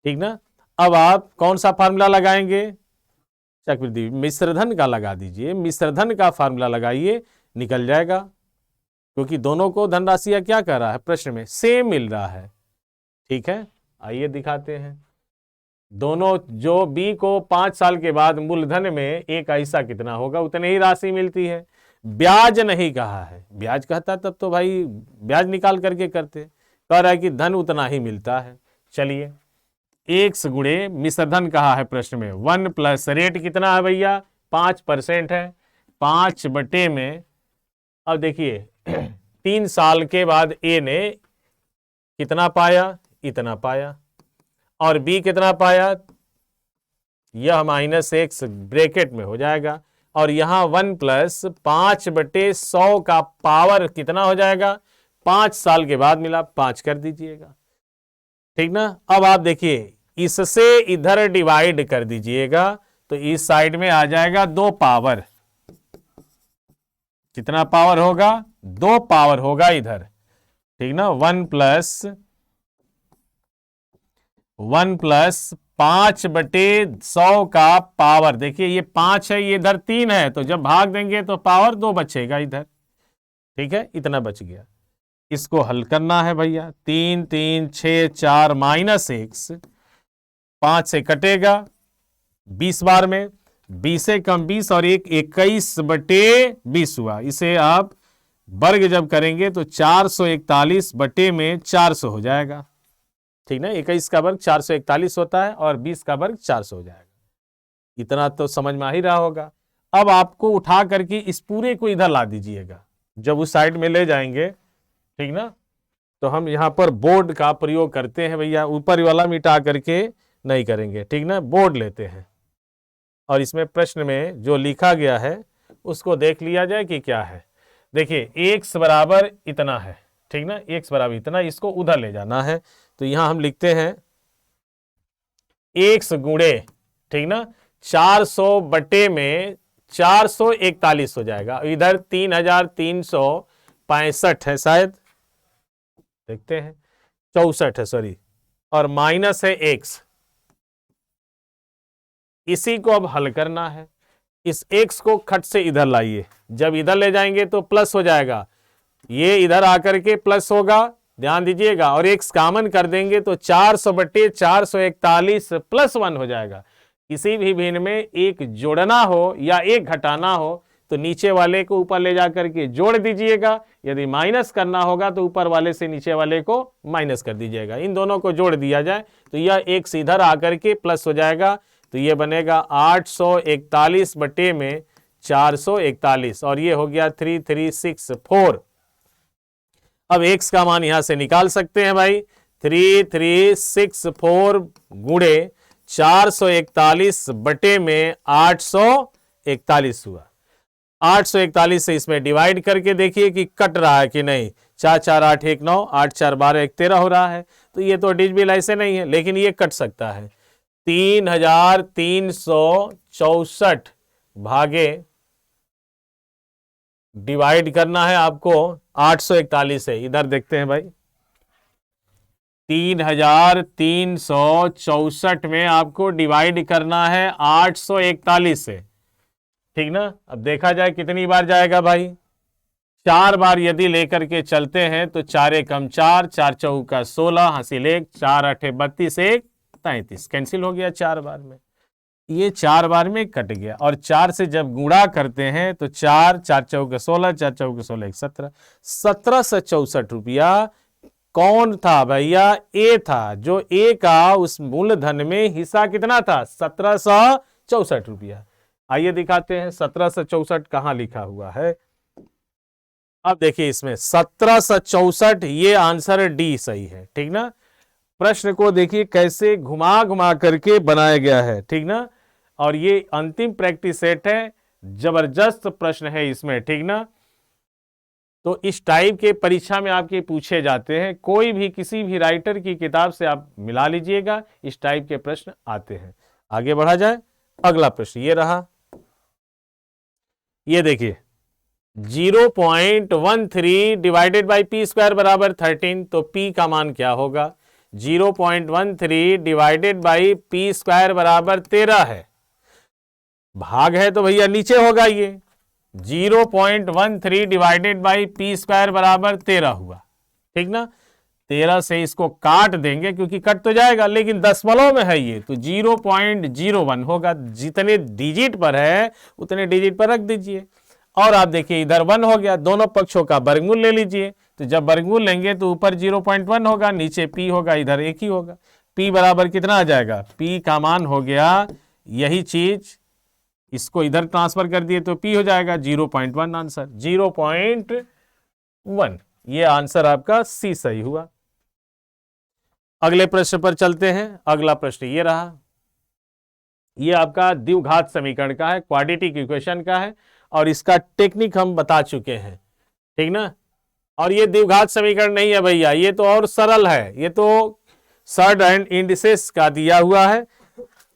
S1: ठीक ना। अब आप कौन सा फार्मूला लगाएंगे, चक्रवृद्धि मिश्रधन का लगा दीजिए। मिश्रधन का फार्मूला लगाइए, निकल जाएगा, क्योंकि दोनों को धनराशि क्या कर रहा है प्रश्न में, सेम मिल रहा है। ठीक है, आइए दिखाते हैं। दोनों जो बी को 5 साल के बाद मूलधन में एक हिस्सा कितना होगा उतनी ही राशि मिलती है। ब्याज नहीं कहा है, ब्याज कहता तब तो भाई ब्याज निकाल करके करते, कह रहा है कि धन उतना ही मिलता है। चलिए एक्स गुणे मिश्रधन कहा है प्रश्न में, 1 प्लस रेट कितना है भैया 5% है, 5 बटे में। अब देखिए 3 साल के बाद ए ने कितना पाया, इतना पाया, और बी कितना पाया, यह -x ब्रैकेट में हो जाएगा, और यहां 1 प्लस 5/100 का पावर कितना हो जाएगा, 5 साल के बाद मिला, 5 कर दीजिएगा, ठीक ना। अब आप देखिए इससे इधर डिवाइड कर दीजिएगा तो इस साइड में आ जाएगा 2 पावर, कितना पावर होगा, 2 पावर होगा इधर, ठीक ना। 1 प्लस 5/100 का पावर, देखिए ये 5 है, ये इधर 3 है, तो जब भाग देंगे तो पावर 2 बचेगा इधर, ठीक है, इतना बच गया। इसको हल करना है भैया, 3 3 6 4 -x, 5 से कटेगा 20 बार में, 20 से कम 20 और 1 21/20 हुआ। इसे आप वर्ग जब करेंगे तो 441 बटे में 400 हो जाएगा, ठीक ना। 21 का वर्ग 441 होता है और 20 का वर्ग 400 हो जाएगा। इतना तो समझ में आ ही रहा होगा। अब आपको उठा करके इस पूरे को इधर ला दीजिएगा, जब उस साइड में ले जाएंगे, ठीक ना, तो हम यहां पर बोर्ड का प्रयोग करते हैं भैया, ऊपर वाला मिटा करके नहीं करेंगे, ठीक ना, बोर्ड लेते हैं और इसमें प्रश्न में जो लिखा गया है उसको देख लिया जाए कि क्या है। देखिए x बराबर इतना है, ठीक ना, x बराबर इतना, इसको उधर ले जाना है, तो यहां हम लिखते हैं x गुणे, ठीक ना, 400 बटे में 441 हो जाएगा, इधर 3365 है शायद, देखते हैं 64 है सॉरी, और माइनस है x। इसी को अब हल करना है, इस x को खट से इधर लाइए, जब इधर ले जाएंगे तो प्लस हो जाएगा, ये इधर आकर के प्लस होगा, ध्यान दीजिएगा, और x कॉमन कर देंगे तो 400/441 +1 हो जाएगा। किसी भी भिन्न में एक जोड़ना हो या एक घटाना हो तो नीचे वाले को ऊपर ले जाकर के जोड़ दीजिएगा, यदि माइनस करना होगा तो ऊपर वाले से नीचे वाले को माइनस कर दीजिएगा। इन दोनों को जोड़ दिया जाए तो यह x इधर आकर के प्लस हो जाएगा, तो ये बनेगा 841 बटे में 441, और ये हो गया 3364। अब x का मान यहां से निकाल सकते हैं भाई, 3364 गुणे 441 बटे में 841 हुआ। 841 से इसमें डिवाइड करके देखिए कि कट रहा है कि नहीं। 4 4 8 1 9, 8 4 12 1 13 हो रहा है। तो ये तो डिजिबल ऐसे नहीं है, लेकिन ये कट सकता है। 3364 भागे डिवाइड करना है आपको 841 से। इधर देखते हैं भाई, 3364 में आपको डिवाइड करना है 841 से, ठीक ना। अब देखा जाए कितनी बार जाएगा भाई। 4 बार यदि लेकर के चलते हैं तो 4 एकम 4, 4 चौका 16, हासिल 1, 4 8 32, 1 33, कैंसिल हो गया 4 बार में। ये 4 बार में कट गया। और 4 से जब गुणा करते हैं तो 4 4 चौके 16, 4 चौके 16 17, 1764 रुपया कौन था भैया? ए था। जो ए का उस मूलधन में हिस्सा कितना था? 1764 रुपया। आइए दिखाते हैं 1764 कहां लिखा हुआ है। अब देखिए इसमें 1764, ये आंसर डी सही है, ठीक ना। प्रश्न को देखिए कैसे घुमा घुमा करके बनाया गया है, ठीक ना। और ये अंतिम प्रैक्टिस सेट है, जबरदस्त प्रश्न है इसमें, ठीक ना। तो इस टाइप के परीक्षा में आपके पूछे जाते हैं। कोई भी किसी भी राइटर की किताब से आप मिला लीजिएगा, इस टाइप के प्रश्न आते हैं। आगे बढ़ा जाए। अगला प्रश्न ये रहा, ये देखिए 0.13 डिवाइडेड बाई पी स्क्वायर बराबर 13। तो पी का मान क्या होगा? 0.13 डिवाइडेड बाई पी स्क्वायर बराबर 13 है। भाग है तो भैया नीचे होगा। ये 0.13 डिवाइडेड बाई पी स्क्वायर बराबर 13 हुआ, ठीक ना। 13 से इसको काट देंगे क्योंकि कट तो जाएगा, लेकिन दशमलव में है ये, तो 0.01 होगा। जितने डिजिट पर है उतने डिजिट पर रख दीजिए। और आप देखिए इधर 1 हो गया। दोनों पक्षों का वर्गमूल ले लीजिए। तो जब वर्गमूल लेंगे तो ऊपर 0.1 होगा, नीचे p होगा, इधर 1 ही होगा। p बराबर कितना आ जाएगा? p का मान हो गया यही चीज, इसको इधर ट्रांसफर कर दिए तो p हो जाएगा 0.1। आंसर 0.1, ये आंसर आपका सी सही हुआ। अगले प्रश्न पर चलते हैं। अगला प्रश्न ये रहा, ये आपका द्विघात समीकरण का है, क्वाड्रेटिक इक्वेशन का है, और इसका टेक्निक हम बता चुके हैं, ठीक ना। और ये द्विघात समीकरण नहीं है भैया, ये तो और सरल है। ये तो सर्ड एंड इंडिसेस का दिया हुआ है।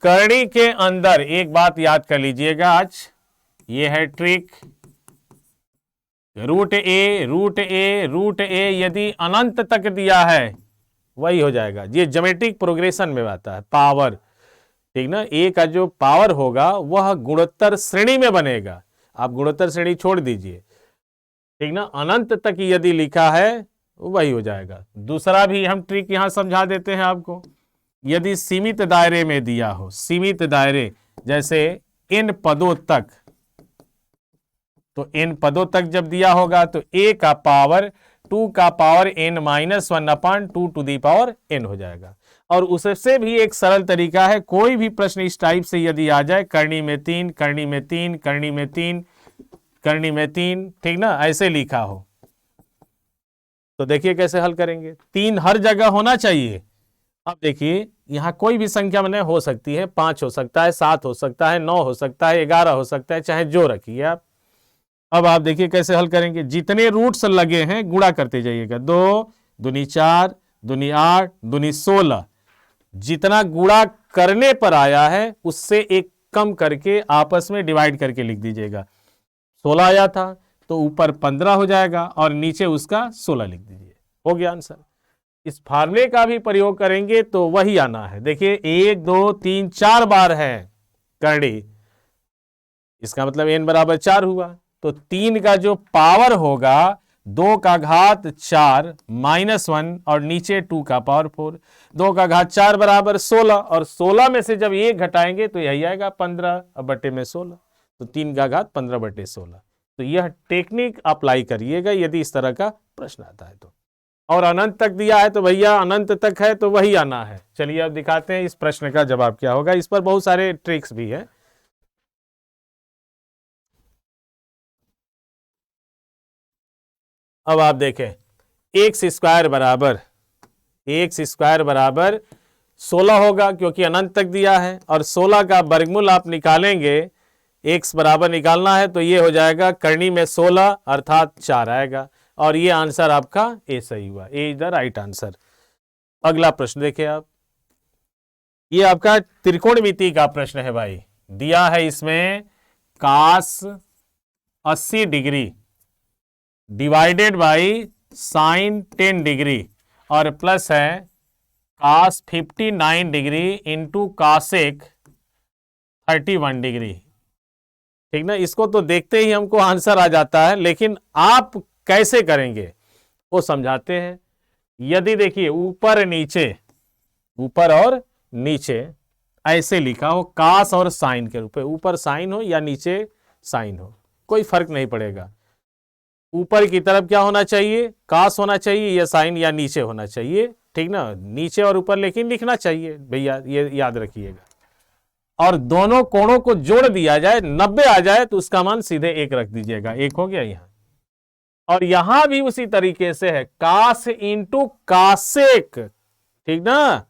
S1: करणी के अंदर एक बात याद कर लीजिएगा आज, ये है ट्रिक। रूट ए रूट ए रूट ए यदि अनंत तक दिया है वही हो जाएगा। ये ज्योमेट्रिक प्रोग्रेशन में आता है। पावर, ठीक ना। ए का जो पावर होगा वह गुणोत्तर श्रेणी में बनेगा। आप गुणोत्तर श्रेणी छोड़ दीजिए, ठीक ना। अनंत तक यदि लिखा है वही हो जाएगा। दूसरा भी हम ट्रिक यहां समझा देते हैं आपको। यदि सीमित दायरे में दिया हो, सीमित दायरे जैसे n पदों तक, तो n पदों तक जब दिया होगा तो a का पावर 2 का power n-1/2 to the power n हो जाएगा। और उससे भी एक सरल तरीका है, कोई भी प्रश्न इस टाइप से यदि आ जाए, करनी में 3, करनी में 3, करनी में 3, करनी में 3, ठीक ना, ऐसे लिखा हो तो देखिए कैसे हल करेंगे। 3 हर जगह होना चाहिए। अब देखिए यहां कोई भी संख्या में हो सकती है, 5 हो सकता है, 7 हो सकता है, 9 हो सकता है, 11 हो सकता है, चाहे जो रखिए आप। अब आप देखिए कैसे हल करेंगे। जितने रूट्स लगे हैं गुणा करते जाइएगा। 2 दूनी 4, दूनी 8, दूनी 16। जितना गुणा करने पर आया है उससे एक कम करके आपस में डिवाइड करके लिख दीजिएगा। 16 आया था तो ऊपर 15 हो जाएगा और नीचे उसका 16 लिख दीजिए, हो गया आंसर। इस फार्मूले का भी प्रयोग करेंगे तो वही आना है। देखिए 1 2 3 4 बार है करणी, इसका मतलब n बराबर 4 हुआ। तो 3 का जो पावर होगा 2 का घात 4 -1 और नीचे 2 का पावर 4। 2 का घात 4 बराबर 16, और 16 में से जब 1 घटाएंगे तो यही आएगा 15 बटे में 16। तो 3 का घात 15 बटे 16। तो यह टेक्निक अप्लाई करिएगा यदि इस तरह का प्रश्न आता है तो। और अनंत तक दिया है तो भैया अनंत तक है तो वही आना है। चलिए अब दिखाते हैं इस प्रश्न का जवाब क्या होगा। इस पर बहुत सारे ट्रिक्स भी है। अब आप देखें x स्क्वायर बराबर एक्स स्क्वायर बराबर 16 होगा क्योंकि अनंत तक दिया है, और 16 का वर्गमूल आप निकालेंगे, एक्स बराबर निकालना है तो ये हो जाएगा करनी में 16 अर्थात 4 आएगा, और ये आंसर आपका ए सही हुआ, ए इज द राइट आंसर। अगला प्रश्न देखिए आप, ये आपका त्रिकोणमिति का प्रश्न है भाई। दिया है इसमें कास 80 degree divided by sine 10 degree और प्लस है कास 59 डिग्री इंटू कासेक 31 डिग्री। ठीक ना, इसको तो देखते ही हमको आंसर आ जाता है, लेकिन आप कैसे करेंगे वो समझाते हैं। यदि देखिए ऊपर नीचे, ऊपर और नीचे ऐसे लिखा हो कास और साइन के रूप में, ऊपर साइन हो या नीचे साइन हो कोई फर्क नहीं पड़ेगा। ऊपर की तरफ क्या होना चाहिए, कास होना चाहिए या साइन, या नीचे होना चाहिए, ठीक ना, नीचे और ऊपर लेकिन लिखना चाहिए भैया, ये याद रखिएगा। और दोनों कोणों को जोड़ दिया जाए, 90 आ जाए तो उसका मान सीधे 1 रख दीजिएगा, 1 हो गया यहां। और यहां भी उसी तरीके से है, कास इंटू कासेक, ठीक ना,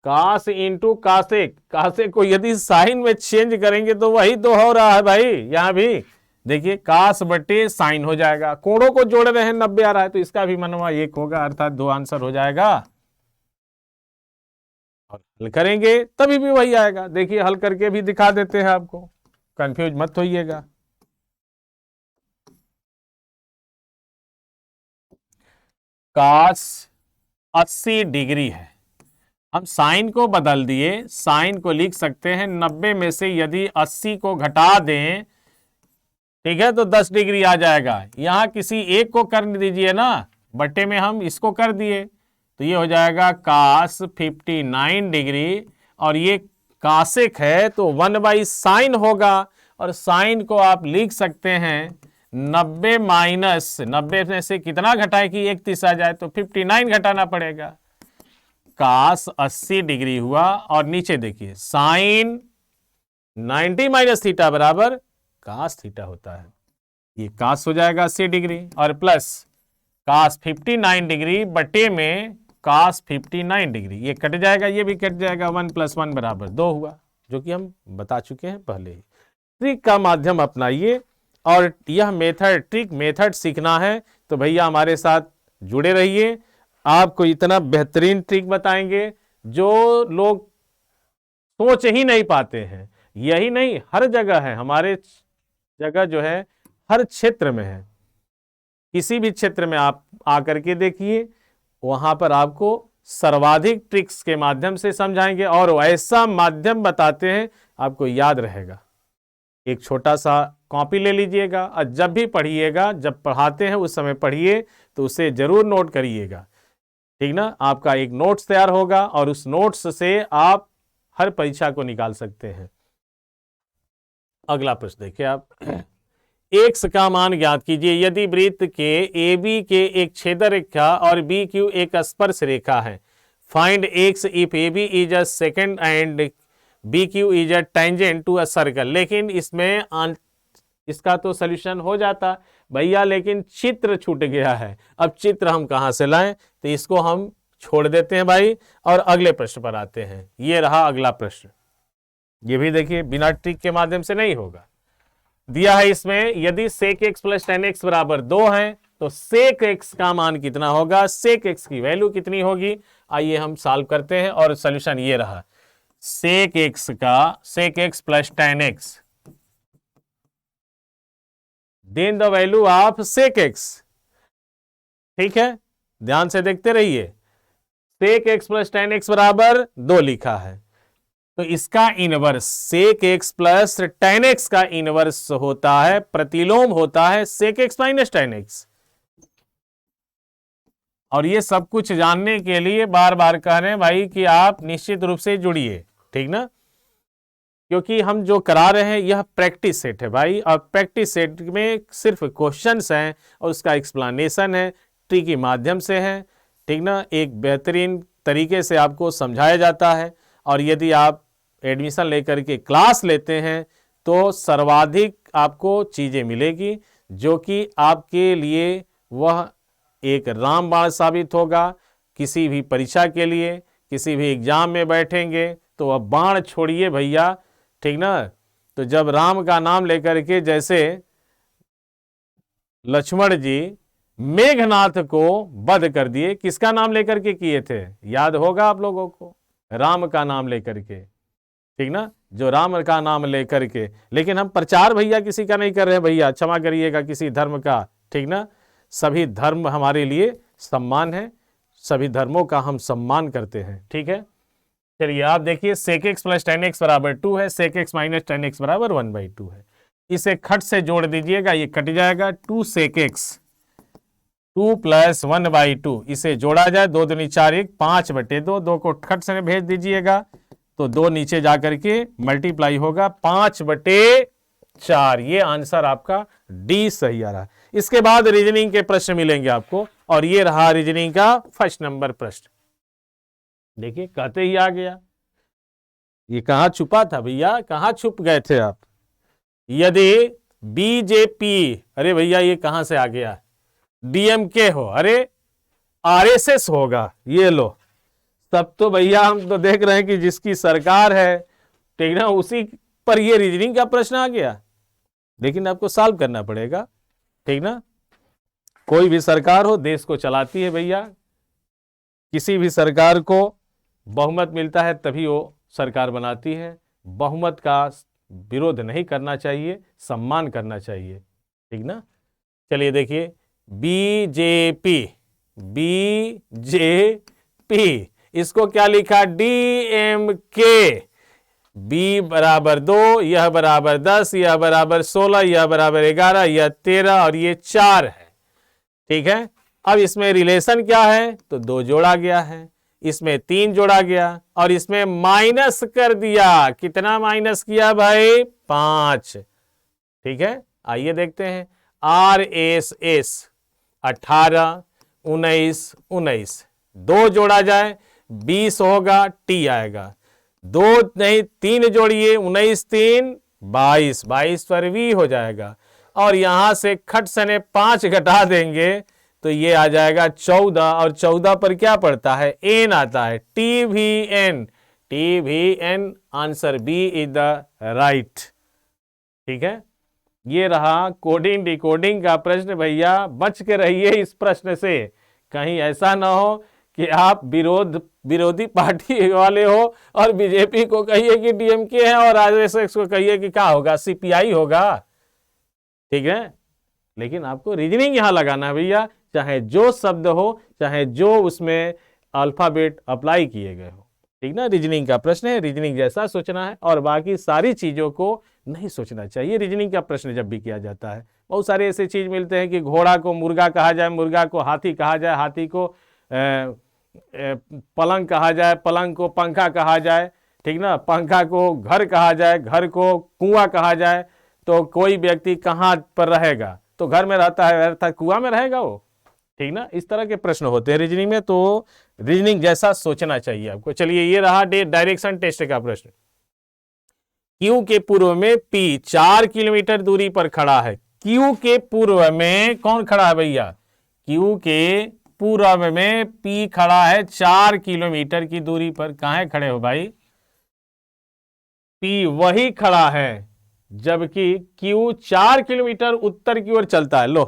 S1: कास इंटू कासेक, कासेक को यदि साइन में चेंज करेंगे तो वही तो हो रहा है भाई। यहां भी देखिए कास बटे साइन हो जाएगा, कोणों को जोड़ रहे हैं, 90 आ रहा है तो इसका भी मनवा 1 होगा, अर्थात 2 आंसर हो जाएगा। और हल करेंगे तभी भी वही आएगा। देखिए हल करके भी दिखा देते हैं आपको, कंफ्यूज मत होइएगा। कास 80 डिग्री है, हम साइन को बदल दिए, साइन को लिख सकते हैं 90 में से यदि 80 को घटा दें, ठीक है, तो 10 डिग्री आ जाएगा। यहां किसी एक को कर दीजिए ना, बट्टे में हम इसको कर दिए तो ये हो जाएगा कास 59 डिग्री, और ये कासेक है तो 1/sin होगा, और साइन को आप लिख सकते हैं 90 माइनस 90 में से कितना घटाए कि 31 आ जाए, तो 59 घटाना पड़ेगा। कास 80 डिग्री हुआ, और नीचे देखिए साइन 90 माइनस थीटा बराबर कास थीटा होता है, ये कास हो जाएगा 80 डिग्री, और प्लस कास 59 डिग्री बटे में कास 59 डिग्री, ये कट जाएगा, ये भी कट जाएगा, 1 + 1 बराबर 2 हुआ, जो कि हम बता चुके हैं पहले ही। ट्रिक का माध्यम अपनाइए, और यह मेथड, ट्रिक मेथड सीखना है तो भैया हमारे साथ जुड़े रहिए। आपको इतना बेहतरीन ट्रिक बताएंगे जो लोग सोच ही नहीं पाते हैं। यही नहीं, हर जगह है, हमारे जगह जो है हर क्षेत्र में है। किसी भी क्षेत्र में आप आकर के देखिए, वहां पर आपको सर्वाधिक ट्रिक्स के माध्यम से समझाएंगे, और ऐसा माध्यम बताते हैं आपको याद रहेगा। एक छोटा सा कॉपी ले लीजिएगा, और जब भी पढ़िएगा, जब पढ़ाते हैं उस समय पढ़िए तो उसे जरूर नोट करिएगा, ठीक ना। आपका एक नोट्स तैयार होगा, और उस नोट्स से आप हर परीक्षा को निकाल सकते हैं। अगला प्रश्न देखिए आप, एक्स का मान ज्ञात कीजिए यदि वृत्त के ए बी के एक छेदक रेखा और बी क्यू एक स्पर्श रेखा है। Find X if A B is a secant and B Q is a tangent to a circle. लेकिन इसमें इसका तो सॉल्यूशन हो जाता भैया, लेकिन चित्र छूट गया है। अब चित्र हम कहां से लाएं, तो इसको हम छोड़ देते हैं भाई, और अगले प्रश्न पर आते हैं। ये रहा अगला प्रश्न, ये भी देखिए बिना ट्रिक के माध्यम से नहीं होगा। दिया है इसमें यदि sec X plus tan X बराबर 2 है तो सेक एक्स का मान कितना होगा, सेक एक्स की वैल्यू कितनी होगी। आइए हम सॉल्व करते हैं, और सॉल्यूशन ये रहा, sec X plus tan X, then the value of sec X. ठीक है, ध्यान से देखते रहिए, sec X plus tan X बराबर 2 लिखा है, तो इसका inverse sec X plus tan X का इनवर्स होता है, प्रतिलोम होता है sec X minus tan X. और ये सब कुछ जानने के लिए बार बार कह रहे हैं भाई कि आप निश्चित रूप से जुड़िए, ठीक ना, क्योंकि हम जो करा रहे हैं यह प्रैक्टिस सेट है भाई, और प्रैक्टिस सेट में सिर्फ क्वेश्चंस हैं और उसका एक्सप्लेनेशन है, ट्री के माध्यम से है, ठीक ना, एक बेहतरीन तरीके से आपको समझाया जाता है। और यदि आप एडमिशन लेकर के क्लास लेते हैं तो सर्वाधिक आपको चीज़ें मिलेगी, जो कि आपके लिए वह एक रामबाण साबित होगा, किसी भी परीक्षा के लिए, किसी भी एग्जाम में बैठेंगे तो अब बाण छोड़िए भैया, ठीक ना। तो जब राम का नाम लेकर के जैसे लक्ष्मण जी मेघनाथ को वध कर दिए, किसका नाम लेकर के किए थे, याद होगा आप लोगों को, राम का नाम लेकर के, ठीक ना, जो राम का नाम लेकर के। लेकिन हम प्रचार भैया किसी का नहीं कर रहे हैं भैया, क्षमा करिएगा, किसी धर्म का, ठीक ना। सभी धर्म हमारे लिए सम्मान है, सभी धर्मों का हम सम्मान करते हैं, ठीक है। चलिए आप देखिए sec x plus tan X बराबर 2 है, sec x minus tan X बराबर 1/2 है। इसे खट से जोड़ दीजिएगा, ये कट जाएगा, 2 sec x 2 प्लस 1/2, इसे जोड़ा जाए, 2 दूनी 4 1 5/2, 2 को खट से भेज दीजिएगा तो 2 नीचे जाकर के मल्टीप्लाई होगा 5/4। ये आंसर आपका डी सही आ रहा है। इसके बाद रीजनिंग के प्रश्न मिलेंगे आपको, और ये रहा रीजनिंग का फर्स्ट नंबर प्रश्न। देखिए कहते ही आ गया, ये कहां छुपा था भैया, कहां छुप गए थे आप। यदि बीजेपी, अरे भैया ये कहां से आ गया, डीएमके हो, अरे आरएसएस होगा, ये लो। तब तो भैया हम तो देख रहे हैं कि जिसकी सरकार है, ठीक ना, उसी पर ये रीजनिंग का प्रश्न आ गया। लेकिन आपको सॉल्व करना पड़ेगा, ठीक ना। कोई भी सरकार हो देश को चलाती है भैया, किसी भी सरकार को बहुमत मिलता है तभी वो सरकार बनाती है। बहुमत का विरोध नहीं करना चाहिए, सम्मान करना चाहिए, ठीक ना। चलिए देखिए, बीजेपी, बीजेपी, इसको क्या लिखा, डीएमके, बी बराबर 2, यह बराबर 10, यह बराबर 16, यह बराबर 11, यह 13 और ये 4 है, ठीक है। अब इसमें रिलेशन क्या है, तो 2 जोड़ा गया है, इसमें 3 जोड़ा गया, और इसमें माइनस कर दिया, कितना माइनस किया भाई, 5, ठीक है। आइए देखते हैं, आरएसएस 18 19 19, 2 जोड़ा जाए 20 होगा, टी आएगा, 2 नहीं 3 जोड़िए, 19 3 22, 22 पर वी हो जाएगा, और यहां से खट सने 5 घटा देंगे तो ये आ जाएगा 14, और 14 पर क्या पड़ता है, एन आता है, TVN, TVN, answer B is the right, ठीक है। ये रहा कोडिंग डिकोडिंग का प्रश्न भैया, बच के रहिए इस प्रश्न से, कहीं ऐसा ना हो कि आप विरोधी पार्टी वाले हो और बीजेपी को कहिए कि डीएमके है और आरएसएस को कहिए कि क्या होगा, सीपीआई होगा, ठीक है। लेकिन आपको रीजनिंग यहां लगाना है भैया, चाहे जो शब्द हो, चाहे जो उसमें अल्फाबेट अप्लाई किए गए हो, ठीक ना। रीजनिंग का प्रश्न है, रीजनिंग जैसा सोचना है, और बाकी सारी चीजों को नहीं सोचना चाहिए रीजनिंग का प्रश्न जब भी किया जाता है। बहुत सारे ऐसे चीज मिलते हैं कि घोड़ा को मुर्गा कहा जाए, मुर्गा को हाथी कहा जाए, हाथी को पलंग कहा जाए, पलंग को पंखा कहा जाए, ठीक ना, पंखा को घर कहा जाए, घर को कुआं कहा जाए, तो कोई व्यक्ति कहाँ पर रहेगा, तो घर में रहता है, अर्थात कुआं में रहेगा वो, ठीक ना। इस तरह के प्रश्न होते हैं रीजनिंग में, तो रीजनिंग जैसा सोचना चाहिए आपको। चलिए ये रहा डायरेक्शन टेस्ट का प्रश्न। क्यू के पूर्व में पी 4 किलोमीटर दूरी पर खड़ा है, क्यू के पूर्व में कौन खड़ा है भैया, क्यू के पूर्व में पी खड़ा है 4 किलोमीटर की दूरी पर। कहां खड़े हो भाई, पी वही खड़ा है, जबकि क्यू 4 किलोमीटर उत्तर की ओर चलता है। लो,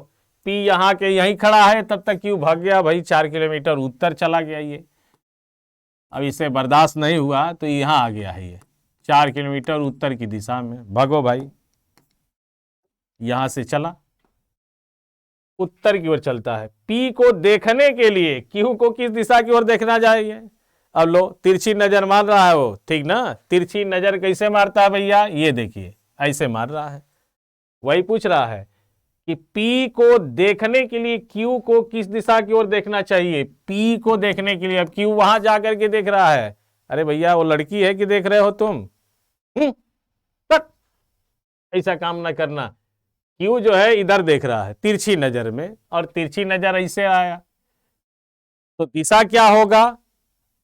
S1: पी यहां के यहीं खड़ा है, तब तक क्यू भाग गया भाई, 4 किलोमीटर उत्तर चला गया। ये अब इसे बर्दाश्त नहीं हुआ तो यहां आ गया है, ये 4 किलोमीटर उत्तर की दिशा में, भागो भाई, यहां से चला, उत्तर की ओर चलता है। पी को देखने के लिए क्यू को किस दिशा की ओर देखना चाहिए, अब लो तिरछी नजर मार रहा है वो, ठीक ना। तिरछी नजर कैसे मारता है भैया, ये देखिए ऐसे मार रहा है। वही पूछ रहा है कि पी को देखने के लिए क्यू को किस दिशा की ओर देखना चाहिए, पी को देखने के लिए। अब क्यू वहां जाकर के देख रहा है, अरे भैया वो लड़की है कि देख रहे हो तुम, ऐसा काम ना करना। क्यू जो है इधर देख रहा है तिरछी नजर में, और तिरछी नजर ऐसे आया, तो दिशा क्या होगा,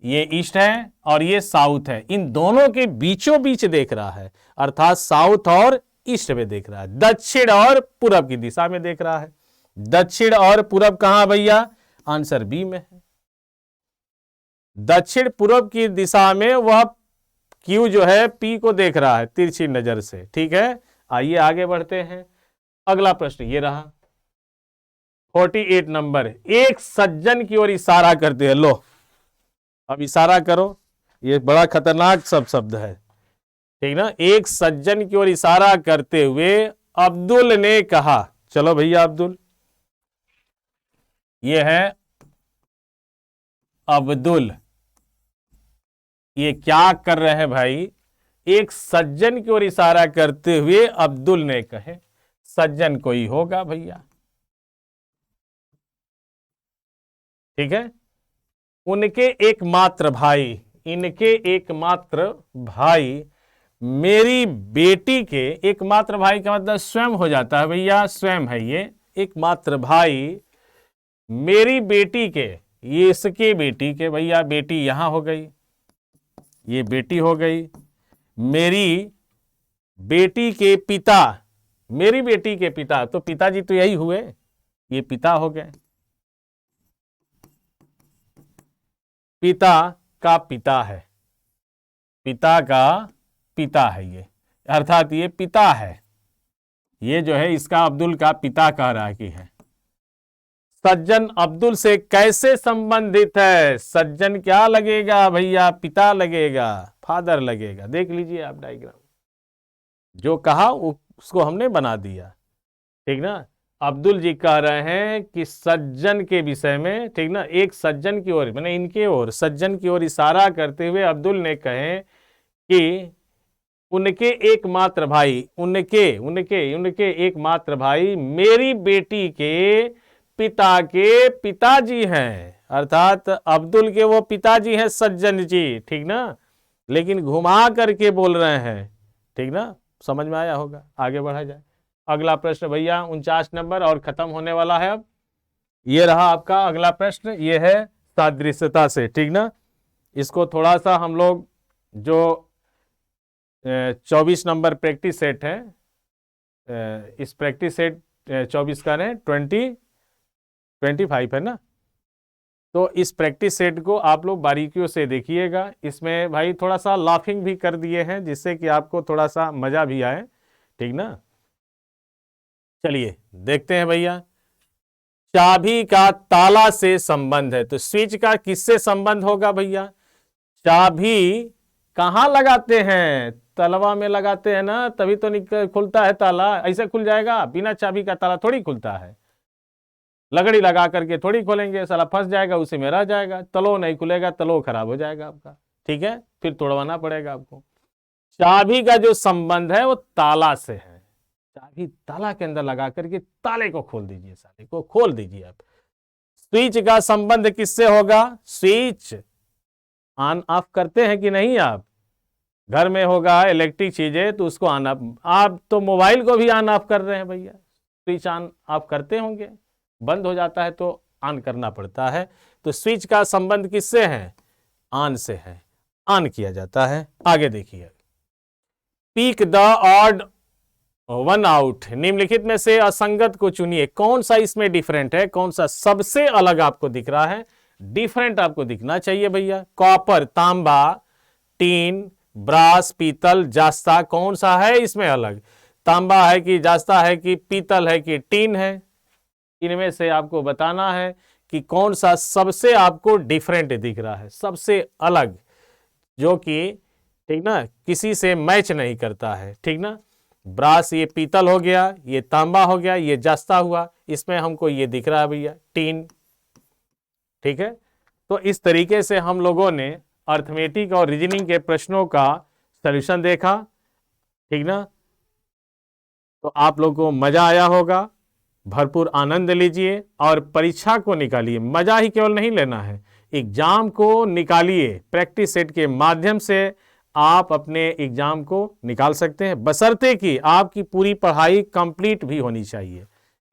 S1: ये ईस्ट है और ये साउथ है, इन दोनों के बीचों बीच देख रहा है, अर्थात साउथ और ईस्ट में देख रहा है, दक्षिण और पूरब की दिशा में देख रहा है। दक्षिण और पूरब कहां भैया, आंसर बी में है। दक्षिण पूर्व की दिशा में वह Q जो है P को देख रहा है तिरछी नजर से। ठीक है, आइए आगे बढ़ते हैं। अगला प्रश्न ये रहा 48 नंबर। एक सज्जन की ओर इशारा करते हैं। लो अब इशारा करो, ये बड़ा खतरनाक सब शब्द है। ठीक ना, एक सज्जन की ओर इशारा करते हुए अब्दुल ने कहा। चलो भैया अब्दुल, ये है अब्दुल, ये क्या कर रहे हैं भाई? एक सज्जन की ओर इशारा करते हुए अब्दुल ने कहे। सज्जन कोई होगा भैया, ठीक है। उनके एकमात्र भाई, इनके एकमात्र भाई मेरी बेटी के, एकमात्र भाई का मतलब स्वयं हो जाता है भैया, स्वयं है ये। एकमात्र भाई मेरी बेटी के, ये इसके बेटी के भैया, बेटी यहां हो गई, ये बेटी हो गई। मेरी बेटी के पिता, मेरी बेटी के पिता, तो पिताजी तो यही हुए, ये पिता हो गए। पिता का पिता है, पिता का पिता है ये, अर्थात ये पिता है। ये जो है इसका अब्दुल का पिता कह रहा है कि है। सज्जन अब्दुल से कैसे संबंधित है? सज्जन क्या लगेगा भैया? पिता लगेगा, फादर लगेगा। देख लीजिए आप डायग्राम, जो कहा उसको हमने बना दिया। ठीक ना, अब्दुल जी कह रहे हैं कि सज्जन के विषय में, ठीक ना, एक सज्जन की ओर, मैंने इनके ओर, सज्जन की ओर इशारा करते हुए अब्दुल ने कहे कि उनके एकमात्र भाई, उनके उनके उनके एकमात्र भाई मेरी बेटी के पिता के पिताजी हैं, अर्थात अब्दुल के वो पिताजी हैं सज्जन जी। ठीक ना, लेकिन घुमा करके बोल रहे हैं। ठीक ना, समझ में आया होगा। आगे बढ़ा जाए। अगला प्रश्न भैया 49 नंबर और खत्म होने वाला है अब। ये रहा आपका अगला प्रश्न, ये है सादृश्यता से। ठीक ना, इसको थोड़ा सा हम लोग जो 24 नंबर प्रैक्टिस सेट है, इस प्रैक्टिस सेट 24 का है 25 है ना, तो इस प्रैक्टिस सेट को आप लोग बारीकियों से देखिएगा। इसमें भाई थोड़ा सा लाफिंग भी कर दिए हैं जिससे कि आपको थोड़ा सा मजा भी आए। ठीक ना, चलिए देखते हैं भैया। चाबी का ताला से संबंध है, तो स्विच का किससे संबंध होगा भैया? चाबी कहां लगाते हैं? तलवा में लगाते हैं ना, तभी तो खुलता है ताला। ऐसे खुल जाएगा? बिना चाबी का ताला थोड़ी खुलता है। लकड़ी लगा करके थोड़ी खोलेंगे, साला फंस जाएगा, उसी में रह जाएगा। तलो नहीं खुलेगा, तलो खराब हो जाएगा आपका। ठीक है, फिर तोड़वाना पड़ेगा आपको। चाबी का जो संबंध है वो ताला से है। चाबी ताला के अंदर लगा करके ताले को खोल दीजिए, साले को खोल दीजिए आप। स्विच का संबंध किससे होगा? स्विच ऑन ऑफ करते हैं कि नहीं आप? घर में होगा इलेक्ट्रिक चीजें तो उसको ऑन ऑफ, आप तो मोबाइल को भी ऑन ऑफ कर रहे हैं भैया, स्विच ऑन ऑफ करते होंगे, बंद हो जाता है तो ऑन करना पड़ता है। तो स्विच का संबंध किससे है? ऑन से है, ऑन किया जाता है। आगे देखिए, pick the odd one out, निम्नलिखित में से असंगत को चुनिए। कौन सा इसमें डिफरेंट है, कौन सा सबसे अलग आपको दिख रहा है? डिफरेंट आपको दिखना चाहिए भैया। कॉपर, तांबा, टीन, ब्रास, पीतल, जास्ता, कौन सा है इसमें अलग? तांबा है कि जास्ता है कि पीतल है कि टीन है? इनमें से आपको बताना है कि कौन सा सबसे आपको डिफरेंट दिख रहा है, सबसे अलग, जो कि ठीक ना किसी से मैच नहीं करता है। ठीक ना, ब्रास ये पीतल हो गया, ये तांबा हो गया, ये जास्ता हुआ, इसमें हमको ये दिख रहा है भैया टीन। ठीक है, तो इस तरीके से हम लोगों ने अर्थमेटिक और रीजनिंग के प्रश्नों का सॉल्यूशन देखा। ठीक ना, तो आप लोगों को मजा आया होगा, भरपूर आनंद लीजिए और परीक्षा को निकालिए। मजा ही केवल नहीं लेना है, एग्जाम को निकालिए। प्रैक्टिस सेट के माध्यम से आप अपने एग्जाम को निकाल सकते हैं, बशर्ते कि आपकी पूरी पढ़ाई कंप्लीट भी होनी चाहिए।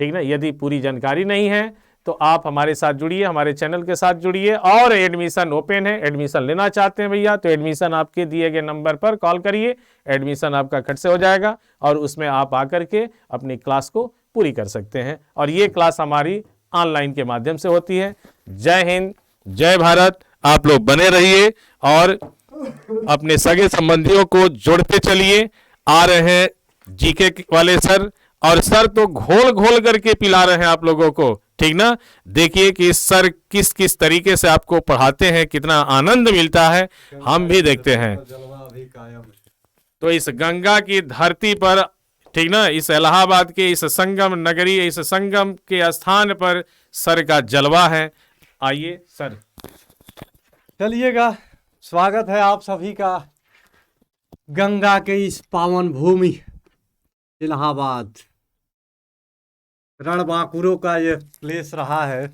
S1: ठीक ना, यदि पूरी जानकारी नहीं है तो आप हमारे साथ जुड़िए, हमारे चैनल के साथ जुड़िए। और एडमिशन ओपन है, एडमिशन लेना चाहते हैं भैया तो एडमिशन आपके दिए गए नंबर पर कॉल करिए, एडमिशन आपका खट से हो जाएगा और उसमें आप आकर के अपनी क्लास को पूरी कर सकते हैं। और ये क्लास हमारी ऑनलाइन के माध्यम से होती है। जय हिंद, जय भारत, आप लोग बने रहिए और अपने सगे संबंधियों को जोड़ते चलिए। आ रहे हैं जीके वाले सर, और सर तो घोल घोल करके पिला रहे हैं आप लोगों को, ठीक ना। देखिए कि सर किस किस तरीके से आपको पढ़ाते हैं, कितना आनंद मिलता है, हम भी देखते हैं। तो इस गंगा की धरती पर, ठीक ना, इस इलाहाबाद के इस संगम नगरी, इस संगम के स्थान पर सर का जलवा है। आइए सर।
S2: चलिएगा, स्वागत है आप सभी का गंगा के इस पावन भूमि इलाहाबाद। रणबांकुरों का ये प्लेस रहा है,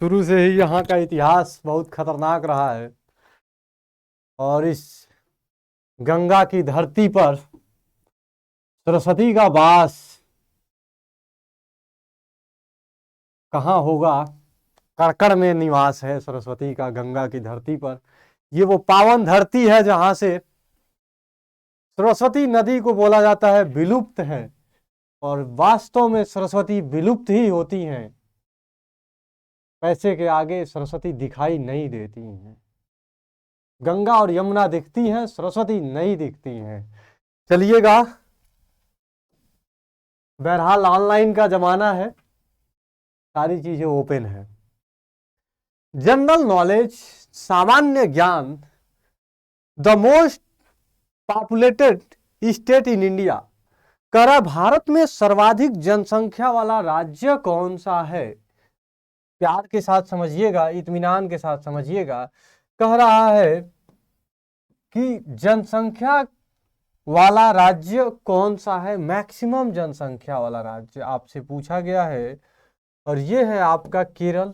S2: शुरू से ही यहाँ का इतिहास बहुत खतरनाक रहा है। और इस गंगा की धरती पर सरस्वती का वास कहाँ होगा? करकड़ में निवास है सरस्वती का गंगा की धरती पर। ये वो पावन धरती है जहां से सरस्वती नदी को बोला जाता है विलुप्त है, और वास्तव में सरस्वती विलुप्त ही होती हैं। पैसे के आगे सरस्वती दिखाई नहीं देती हैं। गंगा और यमुना दिखती हैं, सरस्वती नहीं दिखती हैं। चलिएगा, बहरहाल ऑनलाइन का जमाना है, सारी चीजें ओपन है। जनरल नॉलेज, सामान्य ज्ञान। The most populated state in India. कह रहा भारत में सर्वाधिक जनसंख्या वाला राज्य कौन सा है? प्यार के साथ समझिएगा, इत्मीनान के साथ समझिएगा। कह रहा है कि जनसंख्या वाला राज्य कौन सा है, मैक्सिमम जनसंख्या वाला राज्य आपसे पूछा गया है। और ये है आपका केरल,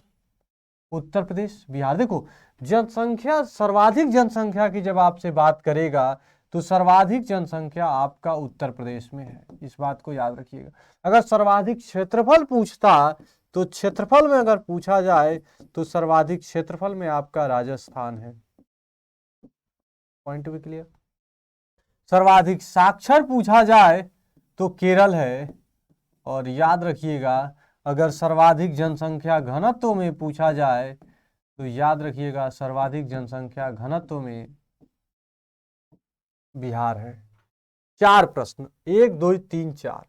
S2: उत्तर प्रदेश, बिहार। देखो, जनसंख्या, सर्वाधिक जनसंख्या की जब आपसे बात करेगा तो सर्वाधिक जनसंख्या आपका उत्तर प्रदेश में है, इस बात को याद रखिएगा। अगर सर्वाधिक क्षेत्रफल पूछता तो क्षेत्रफल में अगर पूछा जाए तो सर्वाधिक क्षेत्रफल में आपका राजस्थान है। पॉइंट भी क्लियर। सर्वाधिक साक्षर पूछा जाए तो केरल है। और याद रखिएगा, अगर सर्वाधिक जनसंख्या घनत्व में पूछा जाए तो याद रखिएगा सर्वाधिक जनसंख्या घनत्व में बिहार है। 4 प्रश्न, 1 2 3 4,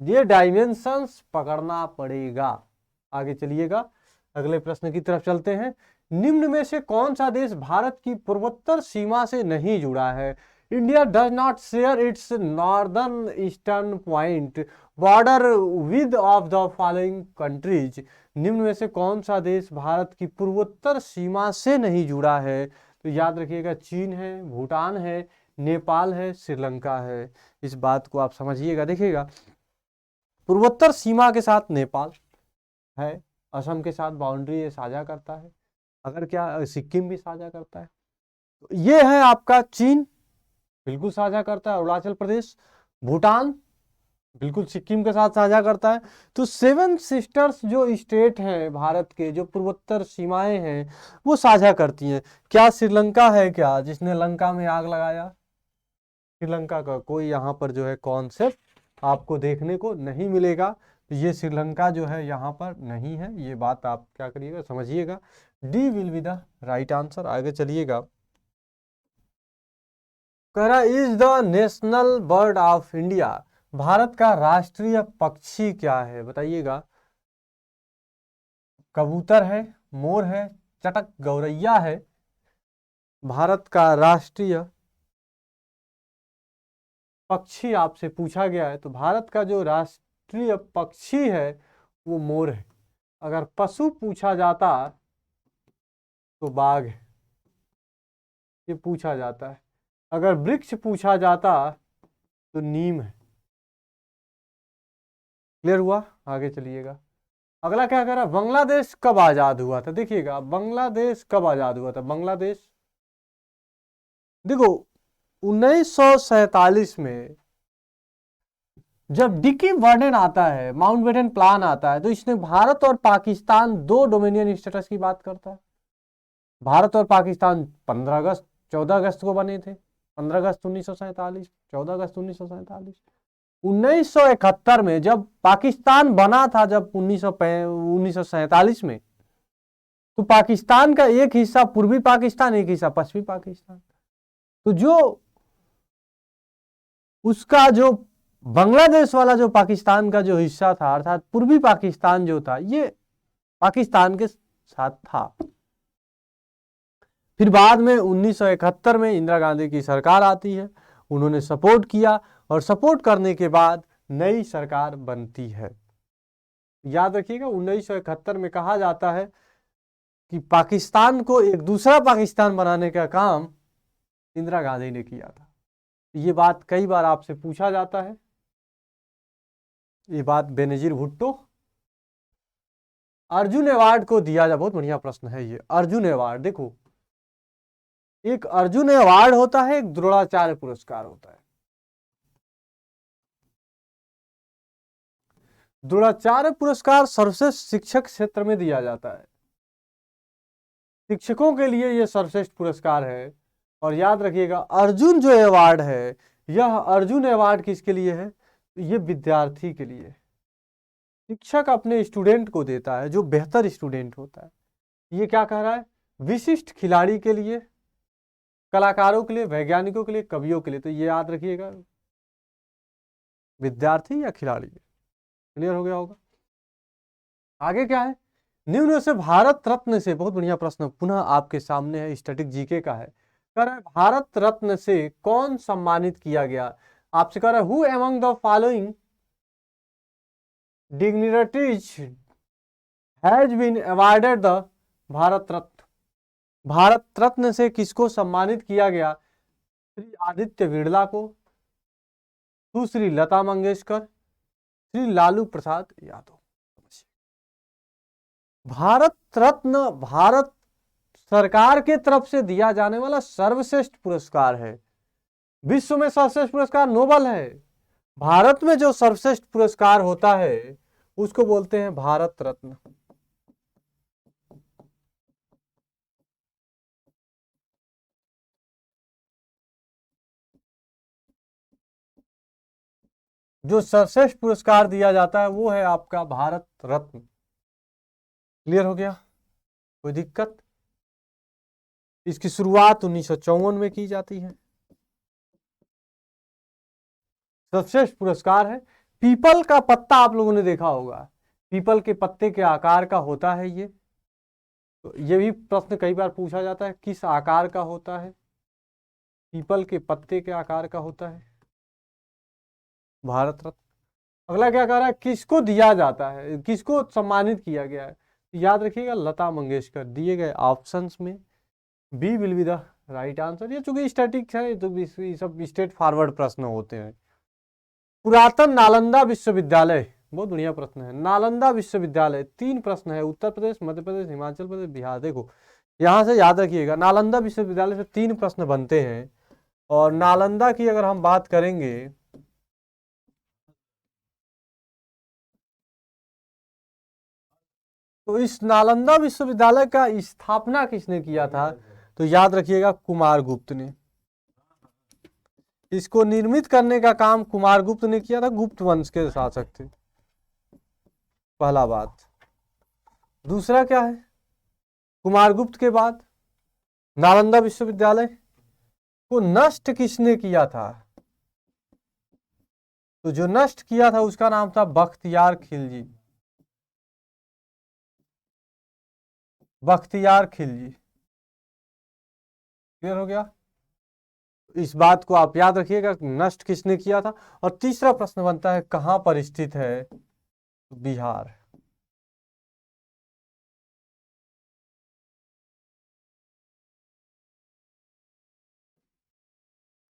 S2: ये डायमेंशंस पकड़ना पड़ेगा। आगे चलिएगा, अगले प्रश्न की तरफ चलते हैं। निम्न में से कौन सा देश भारत की पूर्वोत्तर सीमा से नहीं जुड़ा है? India does not share its northern eastern point border with of the following countries. निम्न में से कौन सा देश भारत की पूर्वोत्तर सीमा से नहीं जुड़ा है? तो याद रखिएगा, चीन है, भूटान है, नेपाल है, श्रीलंका है। इस बात को आप समझिएगा। देखिएगा, पूर्वोत्तर सीमा के साथ नेपाल है, असम के साथ बाउंड्री ये साझा करता है, अगर क्या सिक्किम भी साझा करता है। तो ये है आपका चीन, बिल्कुल साझा करता है। अरुणाचल प्रदेश, भूटान बिल्कुल सिक्किम के साथ साझा करता है। तो 7 सिस्टर्स जो स्टेट हैं भारत के, जो पूर्वोत्तर सीमाएं हैं, वो साझा करती हैं। क्या श्रीलंका है क्या जिसने लंका में आग लगाया? श्रीलंका का कोई यहाँ पर जो है कॉन्सेप्ट आपको देखने को नहीं मिलेगा। तो ये श्रीलंका जो है यहाँ पर नहीं है, ये बात आप क्या करिएगा, समझिएगा। D will be the right answer. आगे चलिएगा, कह रहा is the national bird of India. Bharat का राष्ट्रीय पक्षी क्या है? बताइएगा। कबूतर है, मोर है, चटक गौरैया है। भारत का राष्ट्रीय पक्षी आपसे पूछा गया है, तो भारत का जो राष्ट्रीय पक्षी है वो मोर है। अगर पशु पूछा जाता तो बाघ है, ये पूछा जाता है। अगर वृक्ष पूछा जाता तो नीम है। क्लियर हुआ? आगे चलिएगा, अगला क्या कह रहा है, बांग्लादेश कब आजाद हुआ था? देखिएगा, बांग्लादेश कब आजाद हुआ था? बांग्लादेश, देखो 1947 में जब डिकी वर्डेन आता है, माउंटबेटन प्लान आता है, तो इसने भारत और पाकिस्तान 2 डोमिनियन स्टेटस की बात करता है। भारत और पाकिस्तान 14 अगस्त को बने थे, 15 अगस्त 1947, 14 अगस्त 1947। 1971 में जब पाकिस्तान बना था, जब 1947 में, तो पाकिस्तान का एक हिस्सा पूर्वी पाकिस्तान, एक हिस्सा पश्चिमी पाकिस्तान। तो जो उसका जो बांग्लादेश वाला जो पाकिस्तान का जो हिस्सा था, अर्थात पूर्वी पाकिस्तान जो था, ये पाकिस्तान के साथ था। फिर बाद में 1971 में इंदिरा गांधी की सरकार आती है, उन्होंने सपोर्ट किया और सपोर्ट करने के बाद नई सरकार बनती है। याद रखिएगा 1971 में कहा जाता है कि पाकिस्तान को एक दूसरा पाकिस्तान बनाने का काम इंदिरा गांधी ने किया था। ये बात कई बार आपसे पूछा जाता है, ये बात बेनजीर भुट्टो। अर्जुन अवार्ड को दिया जा, बहुत बढ़िया प्रश्न है ये। अर्जुन अवार्ड देखो, एक अर्जुन अवार्ड होता है, एक द्रोणाचार्य पुरस्कार होता है। द्रोणाचार्य पुरस्कार सर्वश्रेष्ठ शिक्षक क्षेत्र में दिया जाता है, शिक्षकों के लिए यह सर्वश्रेष्ठ पुरस्कार है। और याद रखिएगा अर्जुन जो अवार्ड है, यह अर्जुन अवार्ड किसके लिए है? यह विद्यार्थी के लिए। शिक्षक अपने स्टूडेंट को देता है जो बेहतर स्टूडेंट होता है। ये क्या कह रहा है? विशिष्ट खिलाड़ी के लिए, कलाकारों के लिए, वैज्ञानिकों के लिए, कवियों के लिए। तो ये याद रखिएगा, विद्यार्थी या खिलाड़ी। क्लियर हो गया होगा। आगे क्या है? निम्न से भारत रत्न से, बहुत बढ़िया प्रश्न पुनः आपके सामने है, स्टैटिक जीके का है। कह रहा है भारत रत्न से कौन सम्मानित किया गया? आपसे कह रहा है who among the following dignitaries has been awarded the Bharat Ratna. Bharat Ratna से किसको सम्मानित किया गया? श्री आदित्य बिरला को, सुश्री लता मंगेशकर, श्री लालू प्रसाद यादव। भारत रत्न भारत सरकार के तरफ से दिया जाने वाला सर्वश्रेष्ठ पुरस्कार है। विश्व में सर्वश्रेष्ठ पुरस्कार नोबल है, भारत में जो सर्वश्रेष्ठ पुरस्कार होता है उसको बोलते हैं भारत रत्न। जो सर्वश्रेष्ठ पुरस्कार दिया जाता है वो है आपका भारत रत्न। क्लियर हो गया? कोई दिक्कत? इसकी शुरुआत 1954 में की जाती है। सर्वश्रेष्ठ पुरस्कार है। पीपल का पत्ता आप लोगों ने देखा होगा, पीपल के पत्ते के आकार का होता है ये। तो ये भी प्रश्न कई बार पूछा जाता है, किस आकार का होता है? पीपल के पत्ते के आकार का होता है भारत रत्न। अगला क्या कह रहा है? किसको दिया जाता है, किसको सम्मानित किया गया है? याद रखिएगा लता मंगेशकर। दिए गए ऑप्शंस में B will be the right answer. ये चूंकि स्टैटिक है तो ये सब स्ट्रेट फॉरवर्ड प्रश्न होते हैं। पुरातन नालंदा विश्वविद्यालय, बहुत बढ़िया प्रश्न है। नालंदा विश्वविद्यालय, 3 प्रश्न है, उत्तर प्रदेश, मध्य प्रदेश, हिमाचल प्रदेश, बिहार। देखो यहां से याद रखिएगा नालंदा विश्वविद्यालय से 3 प्रश्न बनते हैं। और नालंदा की अगर हम बात करेंगे तो इस नालंदा विश्वविद्यालय का स्थापना किसने किया था? तो याद रखिएगा कुमारगुप्त ने। इसको निर्मित करने का काम कुमारगुप्त ने किया था, गुप्त वंश के शासक थे। पहला बात। दूसरा क्या है? कुमारगुप्त के बाद नालंदा विश्वविद्यालय को नष्ट किसने किया था? तो जो नष्ट किया था उसका नाम था बख्तियार खिलजी। बख्तियार खिलजी। क्लियर हो गया? इस बात को आप याद रखिएगा, नष्ट किसने किया था। और तीसरा प्रश्न बनता है कहां पर स्थित है? बिहार।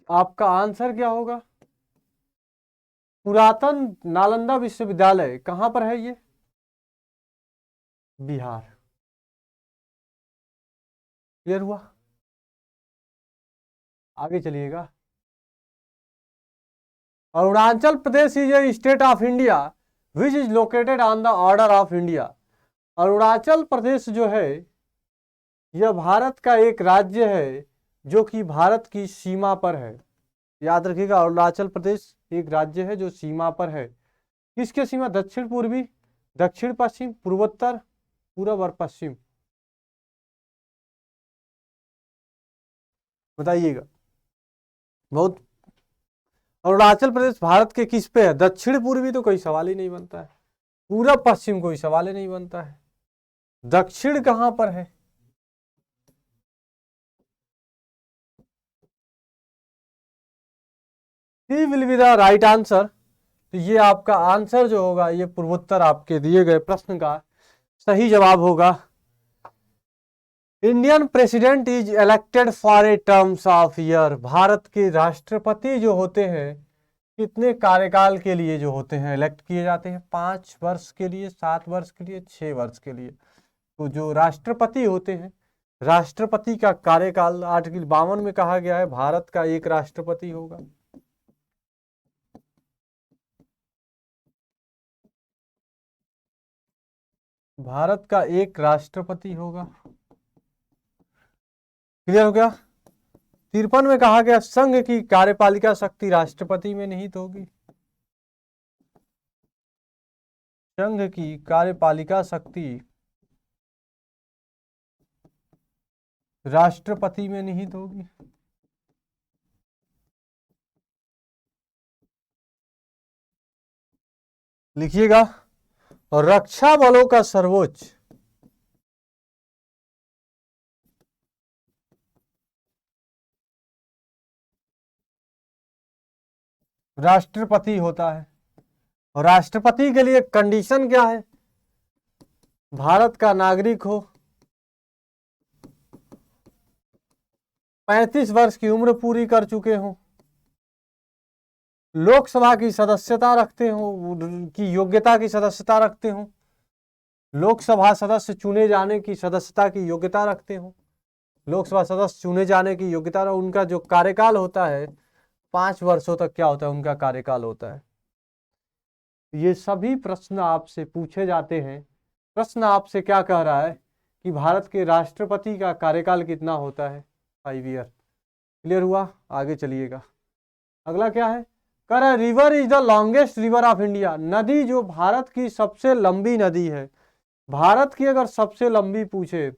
S2: आपका आंसर क्या होगा? पुरातन नालंदा विश्वविद्यालय कहां पर है? ये बिहार। क्लियर हुआ? आगे चलिएगा। Arunachal Pradesh is a state of India which is located on the order of India. Arunachal Pradesh जो है यह भारत का एक राज्य है जो कि भारत की सीमा पर है। याद रखिएगा अरुणाचल प्रदेश एक राज्य है जो सीमा पर है। किसके सीमा? दक्षिण पूर्वी, दक्षिण पश्चिम, पूर्वोत्तर, पूर्व और पश्चिम। बताइएगा। बहुत। अरुणाचल प्रदेश भारत के किस पे है? दक्षिण पूर्वी तो कोई सवाल ही नहीं बनता है, पूरब पश्चिम कोई सवाल ही नहीं बनता है, दक्षिण कहां पर है? C will be the right answer. तो ये आपका आंसर जो होगा, ये पूर्वोत्तर आपके दिए गए प्रश्न का सही जवाब होगा। Indian president is elected for a terms of year. Bharat के राष्ट्रपति जो होते हैं कितने कार्यकाल के लिए जो होते हैं इलेक्ट किए जाते हैं? 5 वर्ष के लिए, 7 वर्ष के लिए, 6 वर्ष के लिए। तो जो राष्ट्रपति होते हैं, राष्ट्रपति का कार्यकाल आर्टिकल 52 में कहा गया है भारत का एक राष्ट्रपति होगा। भारत का एक राष्ट्रपति होगा। क्लियर हो गया? 53 में कहा गया संघ की कार्यपालिका शक्ति राष्ट्रपति में निहित होगी। संघ की कार्यपालिका शक्ति राष्ट्रपति में निहित होगी। लिखिएगा। और रक्षा बलों का सर्वोच्च राष्ट्रपति होता है। और राष्ट्रपति के लिए कंडीशन क्या है? भारत का नागरिक हो, 35 वर्ष की उम्र पूरी कर चुके हों, लोकसभा की सदस्यता रखते हो, की योग्यता की सदस्यता रखते हो, लोकसभा सदस्य चुने जाने की सदस्यता की योग्यता रखते हो, लोकसभा सदस्य चुने जाने की योग्यता, उनका जो कार्यकाल होता है 5 वर्षों तक क्या होता है? उनका कार्यकाल होता है। ये सभी प्रश्न आपसे पूछे जाते हैं। प्रश्न आपसे क्या कह रहा है कि भारत के राष्ट्रपति का कार्यकाल कितना होता है? 5 ईयर। क्लियर हुआ? आगे चलिएगा। अगला क्या है? कह रहा है river is the longest river of India. नदी जो भारत की सबसे लंबी नदी है, भारत की अगर सबसे लंबी पूछे,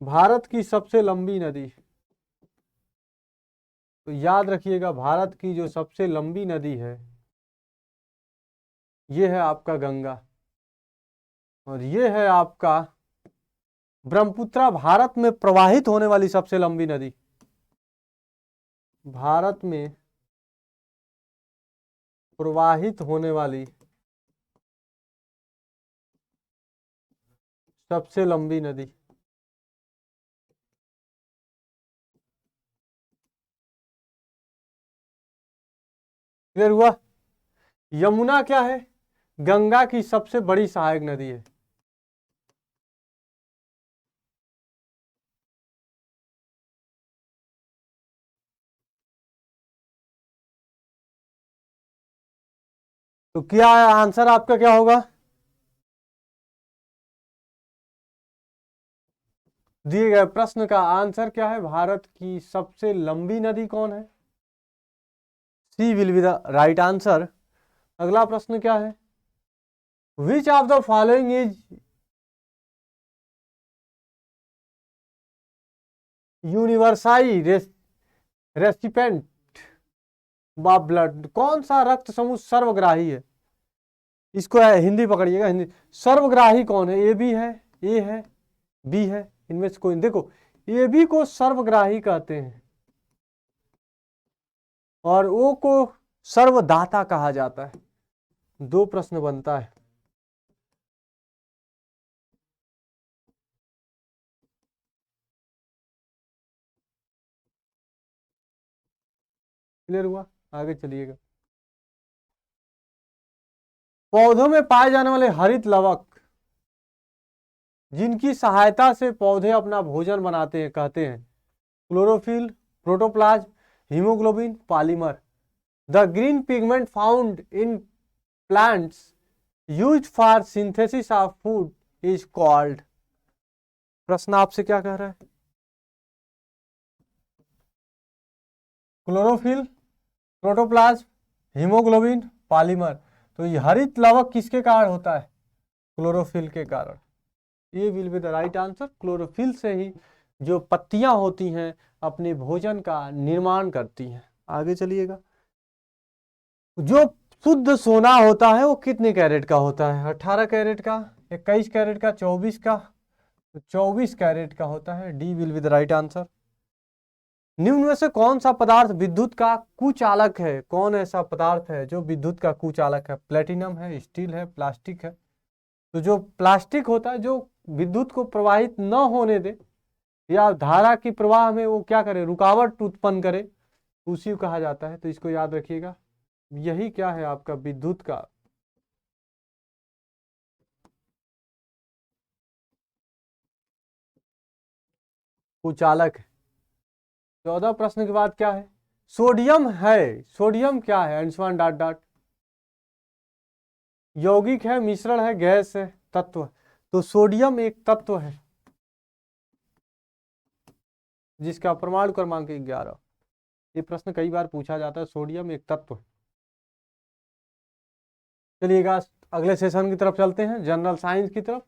S2: भारत की सबसे लंबी नदी, तो याद रखिएगा भारत की जो सबसे लंबी नदी है ये है आपका गंगा, और ये है आपका ब्रह्मपुत्र। भारत में प्रवाहित होने वाली सबसे लंबी नदी, भारत में प्रवाहित होने वाली सबसे लंबी नदी। क्लियर हुआ? यमुना क्या है? गंगा की सबसे बड़ी सहायक नदी है। तो क्या आंसर आपका क्या होगा? दिए गए प्रश्न का आंसर क्या है? भारत की सबसे लंबी नदी कौन है? C will be the right answer. अगला प्रश्न क्या है? Which of the following is universal recipient of blood. कौन सा रक्त समूह सर्वग्राही है? इसको हिंदी पकड़िएगा। हिंदी सर्वग्राही कौन है? ए बी है, ए है, बी है, इनमें से कोई। देखो ए बी को सर्वग्राही कहते हैं और ओ को सर्वदाता कहा जाता है। 2 प्रश्न बनता है। क्लियर हुआ? आगे चलिएगा। पौधों में पाए जाने वाले हरित लवक जिनकी सहायता से पौधे अपना भोजन बनाते हैं कहते हैं? Chlorophyll, protoplasm, haemoglobin, polymer. The green pigment found in plants used for synthesis of food is called. प्रश्न आपसे क्या कह रहा है? Chlorophyll, protoplasm, haemoglobin, polymer. तो ये हरित लवक किसके कारण होता है? क्लोरोफिल के कारण। ये will be the right answer. Chlorophyll से ही जो पत्तियां होती हैं अपने भोजन का निर्माण करती हैं। आगे चलिएगा। जो शुद्ध सोना होता है वो कितने कैरेट का होता है? 18 कैरेट का, 21 कैरेट का, 24 का? तो 24 कैरेट का होता है। D will be the right answer. निम्न में से कौन सा पदार्थ विद्युत का कुचालक है? कौन ऐसा पदार्थ है जो विद्युत का कुचालक है? प्लेटिनम है, स्टील है, प्लास्टिक है? तो जो प्लास्टिक होता है, जो विद्युत को प्रवाहित न होने दे या धारा की प्रवाह में वो क्या करे, रुकावट उत्पन्न करे, उसी को कहा जाता है। तो इसको याद रखिएगा। यही क्या है आपका विद्युत का कुचालक है। 14 प्रश्न के बाद क्या है? सोडियम है। सोडियम क्या है? Anshuman dot dot. यौगिक है, मिश्रण है, गैस है, तत्व है? तो सोडियम एक तत्व है जिसका परमाणु क्रमांक 11। ये प्रश्न कई बार पूछा जाता है। सोडियम एक तत्व है। चलिएगा अगले सेशन की तरफ चलते हैं, जनरल साइंस की तरफ।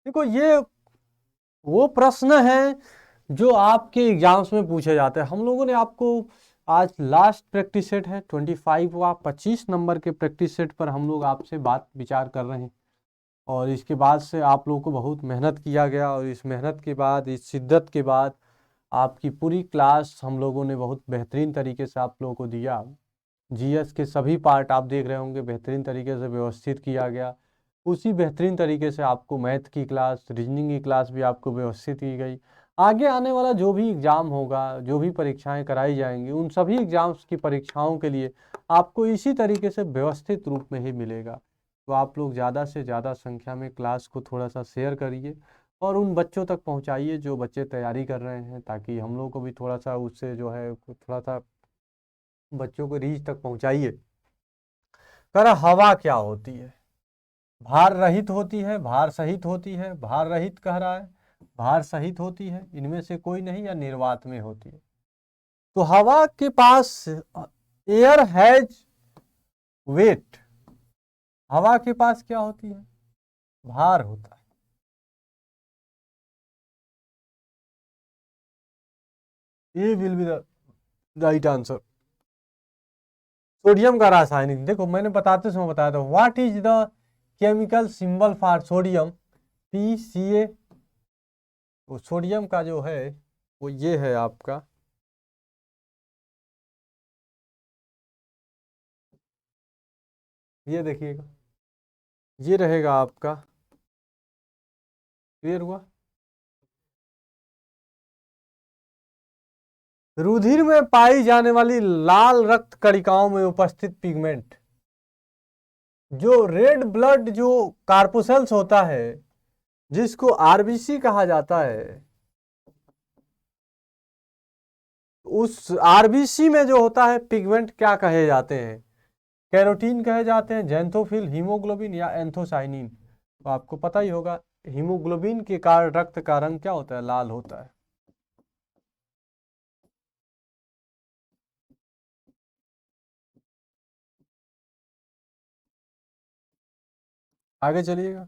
S2: देखो ये वो प्रश्न है जो आपके एग्जाम्स में पूछे जाते हैं। हम लोगों ने आपको आज लास्ट प्रैक्टिस सेट है 25 व 25 नंबर के प्रैक्टिस सेट पर हम लोग आपसे बात विचार कर रहे हैं। और इसके बाद से आप लोगों को बहुत मेहनत किया गया, और इस मेहनत के बाद, इस शिद्दत के बाद आपकी पूरी क्लास हम लोगों ने बहुत बेहतरीन तरीके से आप लोगों को दिया। जीएस के सभी पार्ट आप देख रहे होंगे बेहतरीन तरीके से व्यवस्थित किया गया। उसी बेहतरीन तरीके से आपको मैथ की क्लास, रीजनिंग की क्लास भी आपको व्यवस्थित की गई। आगे आने वाला जो भी एग्ज़ाम होगा, जो भी परीक्षाएं कराई जाएंगी, उन सभी एग्ज़ाम्स की परीक्षाओं के लिए आपको इसी तरीके से व्यवस्थित रूप में ही मिलेगा। तो आप लोग ज़्यादा से ज़्यादा संख्या में क्लास को थोड़ा सा शेयर करिए और उन बच्चों तक पहुंचाइए जो बच्चे तैयारी कर रहे हैं, ताकि हम लोग को भी थोड़ा सा उससे जो है थोड़ा सा बच्चों को रीच तक पहुंचाइए। कर हवा क्या होती है? भार रहित होती है, भार सहित होती है, भार रहित कह रहा है, भार सहित होती है, इनमें से कोई नहीं, या निर्वात में होती है? तो हवा के पास एयर हैज वेट। हवा के पास क्या होती है? भार होता है। ये will be the right answer. Sodium का रासायनिक, देखो मैंने बताते समय बताया था। What is the chemical symbol for sodium? PCA। तो सोडियम का जो है वो ये है आपका, ये देखिएगा, ये रहेगा आपका। क्लियर हुआ? रुधिर में पाई जाने वाली लाल रक्त कणिकाओं में उपस्थित पिगमेंट, जो रेड ब्लड जो कार्पोसेल्स होता है, जिसको आरबीसी कहा जाता है, उस आरबीसी में जो होता है पिगमेंट क्या कहे जाते हैं? कैरोटीन कहे जाते हैं, जैंथोफिल, हीमोग्लोबिन या एंथोसाइनिन? तो आपको पता ही होगा हीमोग्लोबिन के कारण रक्त का रंग क्या होता है? लाल होता है। आगे चलिएगा।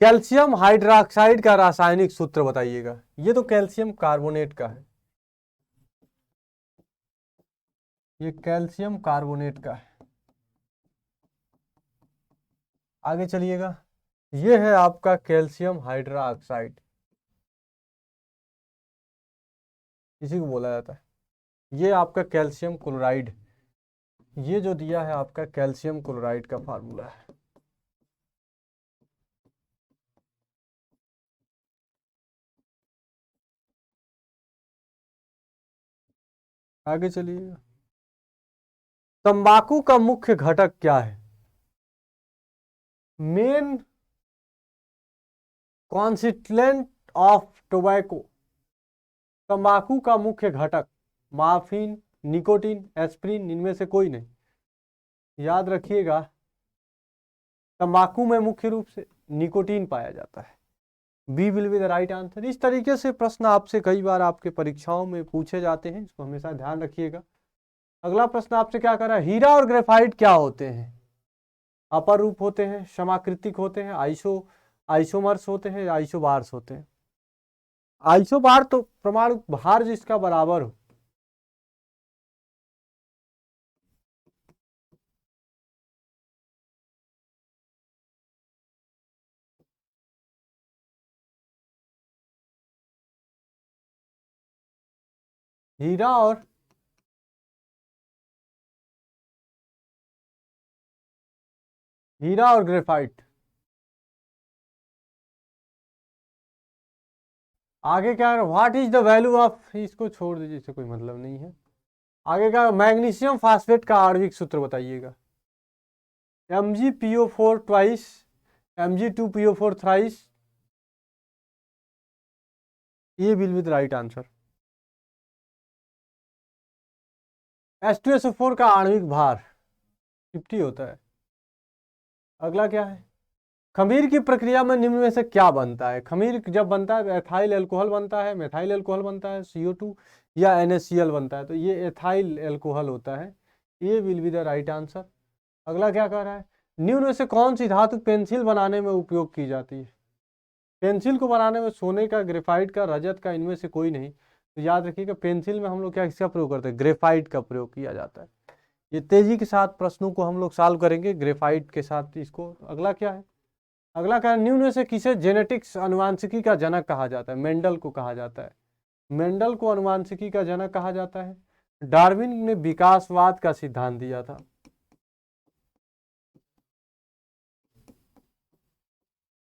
S2: कैल्शियम हाइड्रोक्साइड का रासायनिक सूत्र बताइएगा। ये तो कैल्शियम कार्बोनेट का है, ये कैल्शियम कार्बोनेट का है। आगे चलिएगा। ये है आपका कैल्शियम हाइड्रोक्साइड, इसी को बोला जाता है। ये आपका कैल्शियम क्लोराइड, ये जो दिया है आपका कैल्शियम क्लोराइड का फार्मूला है। आगे चलिएगा। तंबाकू का मुख्य घटक क्या है? Main constituent of tobacco. तंबाकू का मुख्य घटक मार्फिन, निकोटीन, एस्प्रिन, इनमें से कोई नहीं। याद रखिएगा, तंबाकू में मुख्य रूप से निकोटीन पाया जाता है। B will be the right answer. इस तरीके से प्रश्न आपसे कई बार आपके परीक्षाओं में पूछे जाते हैं, इसको हमेशा ध्यान रखिएगा। अगला प्रश्न आपसे क्या कर रहा है? हीरा और ग्रेफाइट क्या होते हैं? अपर रूप होते हैं, समाकृतिक होते हैं, आइसो आइसोमर्स होते हैं या आइसोबार्स होते हैं। आइसोबार तो परमाणु भार जिसका बराबर हो। हीरा और ग्रेफाइट। आगे क्या है, what is the value of, इसको छोड़ दीजिए, इससे कोई मतलब नहीं है। आगे का मैग्नीशियम फास्फेट का आणविक सूत्र बताइएगा। MgPO4 ट्वाइस, Mg2PO4 थ्राइस, ये will be the right answer. H2SO4 का आणविक भार 50 होता है। अगला क्या है, खमीर की प्रक्रिया में निम्न में से क्या बनता है। खमीर जब बनता है एथाइल एल्कोहल बनता है, मेथाइल एल्कोहल बनता है, CO2 या NaCl बनता है। तो ये एथाइल एल्कोहल होता है, ये will be the right answer. अगला क्या कह रहा है, निम्न में से कौन सी धातु पेंसिल बनाने में उपयोग की जाती है। पेंसिल को बनाने में सोने का, ग्रेफाइट का, रजत का, इनमें से कोई नहीं। तो याद रखिएगा पेंसिल में हम लोग क्या किसका प्रयोग करते हैं, ग्रेफाइट का प्रयोग किया जाता है। ये तेजी के साथ प्रश्नों को हम लोग सॉल्व करेंगे ग्रेफाइट के साथ इसको। अगला क्या है, अगला क्या है, निम्न में से किसे जेनेटिक्स अनुवांशिकी का जनक कहा जाता है। मेंडल को कहा जाता है, मेंडल को अनुवांशिकी का जनक कहा जाता है। डार्विन ने विकासवाद का सिद्धांत दिया था।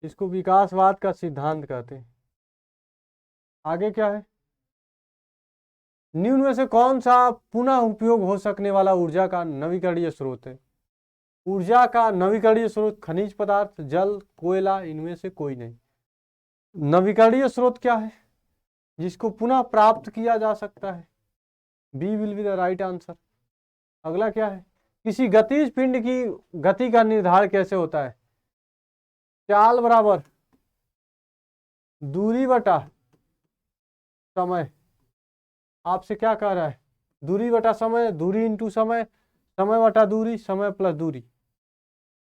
S2: इसको विकासवाद का सिद्धांत कहते हैं। आगे क्या है, निम्न में से कौन सा पुनः उपयोग हो सकने वाला ऊर्जा का नवीकरणीय स्रोत है। ऊर्जा का नवीकरणीय स्रोत खनिज पदार्थ, जल, कोयला, इनमें से कोई नहीं। नवीकरणीय स्रोत क्या है, जिसको पुनः प्राप्त किया जा सकता है। B will be the right answer. अगला क्या है, किसी गतिज पिंड की गति का निर्धारण कैसे होता है। चाल बराबर दूरी बटा समय। आपसे क्या कह रहा है, दूरी बटा समय, दूरी इंटू समय, समय बटा दूरी, समय प्लस दूरी।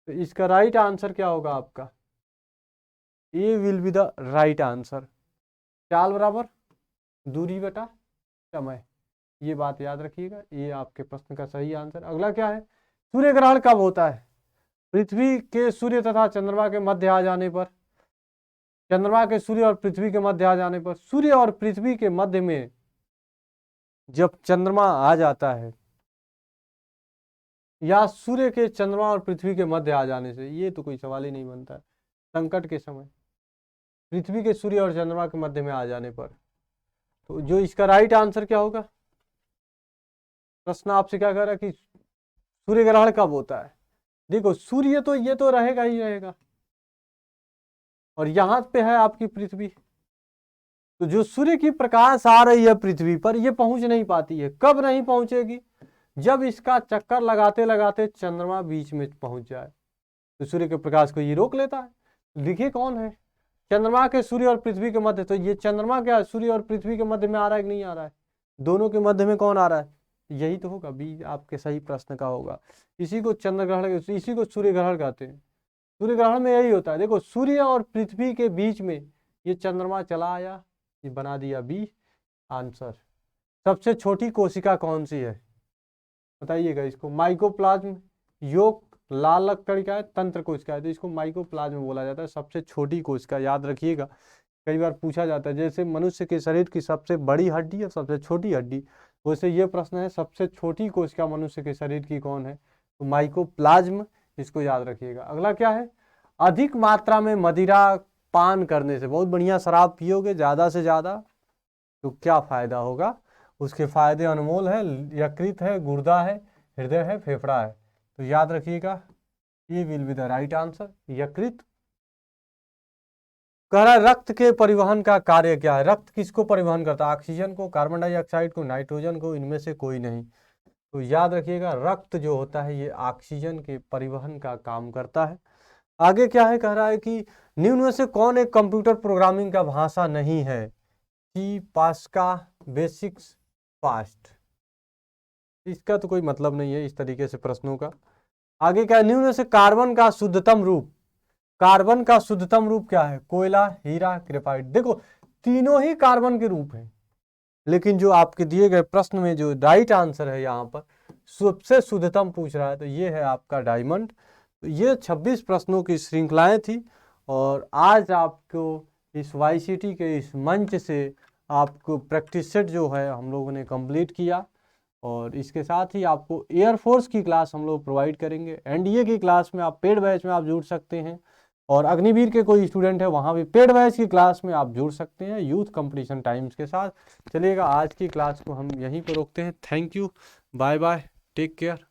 S2: तो इसका राइट आंसर क्या होगा आपका, A will be the right answer. चाल बराबर दूरी बटा समय, ये बात याद रखिएगा, ये आपके प्रश्न का सही आंसर। अगला क्या है, सूर्य ग्रहण कब होता है। पृथ्वी के सूर्य तथा चंद्रमा के मध्य आ जाने पर, चंद्रमा के सूर्य और पृथ्वी के मध्य आ जाने पर। सूर्य और पृथ्वी के मध्य में जब चंद्रमा आ जाता है, या सूर्य के चंद्रमा और पृथ्वी के मध्य आ जाने से, ये तो कोई सवाल ही नहीं बनता है। संकट के समय पृथ्वी के सूर्य और चंद्रमा के मध्य में आ जाने पर, तो जो इसका राइट आंसर क्या होगा। प्रश्न आपसे क्या कह रहा है कि सूर्य ग्रहण कब होता है। देखो सूर्य तो ये तो रहेगा ही रहेगा, और यहां पे है आपकी पृथ्वी। तो जो सूर्य की प्रकाश आ रही है पृथ्वी पर, ये पहुंच नहीं पाती है। कब नहीं पहुंचेगी, जब इसका चक्कर लगाते लगाते चंद्रमा बीच में पहुंच जाए, तो सूर्य के प्रकाश को ये रोक लेता है। देखिए कौन है, चंद्रमा के सूर्य और पृथ्वी के मध्य। तो ये चंद्रमा क्या सूर्य और पृथ्वी के मध्य में आ रहा है कि नहीं आ रहा है, दोनों के मध्य में कौन आ रहा है, यही तो होगा, बी आपके सही प्रश्न का होगा। इसी को चंद्र ग्रहण, इसी को सूर्य ग्रहण कहते हैं। सूर्य ग्रहण में यही होता है। देखो सूर्य और पृथ्वी के बीच में ये चंद्रमा चला आया, ये बना दिया बी आंसर। सबसे छोटी कोशिका कौन सी है बताइएगा इसको। माइकोप्लाज्म, योग, लालक कणिका है, तंत्र कोशिका है। तो इसको माइकोप्लाज्म बोला जाता है, सबसे छोटी कोशिका, याद रखिएगा। कई बार पूछा जाता है, जैसे मनुष्य के शरीर की सबसे बड़ी हड्डी और सबसे छोटी हड्डी, वैसे ये प्रश्न है सबसे छोटी कोशिका मनुष्य के शरीर की कौन है, तो माइकोप्लाज्म, इसको याद रखिएगा। अगला क्या है, अधिक मात्रा में मदिरा पान करने से, बहुत बढ़िया शराब पियोगे ज़्यादा से ज़्यादा, तो क्या फायदा होगा। उसके फायदे अनमोल है, यकृत है, गुर्दा है, हृदय है, फेफड़ा है। तो याद रखिएगा, ये will be the right answer, यकृत। कह रहा है रक्त के परिवहन का कार्य क्या है। रक्त किसको परिवहन करता है, ऑक्सीजन को, कार्बन डाइऑक्साइड को, नाइट्रोजन को, इनमें से कोई नहीं। तो याद रखिएगा रक्त जो होता है ये ऑक्सीजन के परिवहन का काम करता है। आगे क्या है, कह रहा है कि निम्न में से कौन एक कंप्यूटर प्रोग्रामिंग का भाषा नहीं है। सी, पास्का, बेसिक्स, फास्ट। इसका तो कोई मतलब नहीं है इस तरीके से प्रश्नों का। आगे क्या है, निम्न में से कार्बन का शुद्धतम रूप। कार्बन का शुद्धतम रूप क्या है? कोयला, हीरा, ग्रेफाइट। देखो तीनों ही कार्बन के रूप हैं, लेकिन जो आपके दिए गए प्रश्न में जो राइट आंसर है यहाँ पर सबसे शुद्धतम पूछ रहा है, तो ये है आपका डायमंड। तो ये 26 प्रश्नों की श्रृंखलाएं थी और आज आपको इस YCT के इस मंच से आपको प्रैक्टिस सेट जो है हम लोगों ने कंप्लीट किया और इसके साथ ही आपको एयरफोर्स की क्लास हम लोग प्रोवाइड करेंगे। NDA की क्लास में आप पेड बैच में आप जुड़ सकते हैं और अग्निवीर के कोई स्टूडेंट है वहाँ भी पेड बैच की क्लास में आप जुड़ सकते हैं यूथ कंपटीशन टाइम्स के साथ। चलिएगा आज की क्लास को हम यहीं पर रोकते हैं। Thank you, bye bye, take care.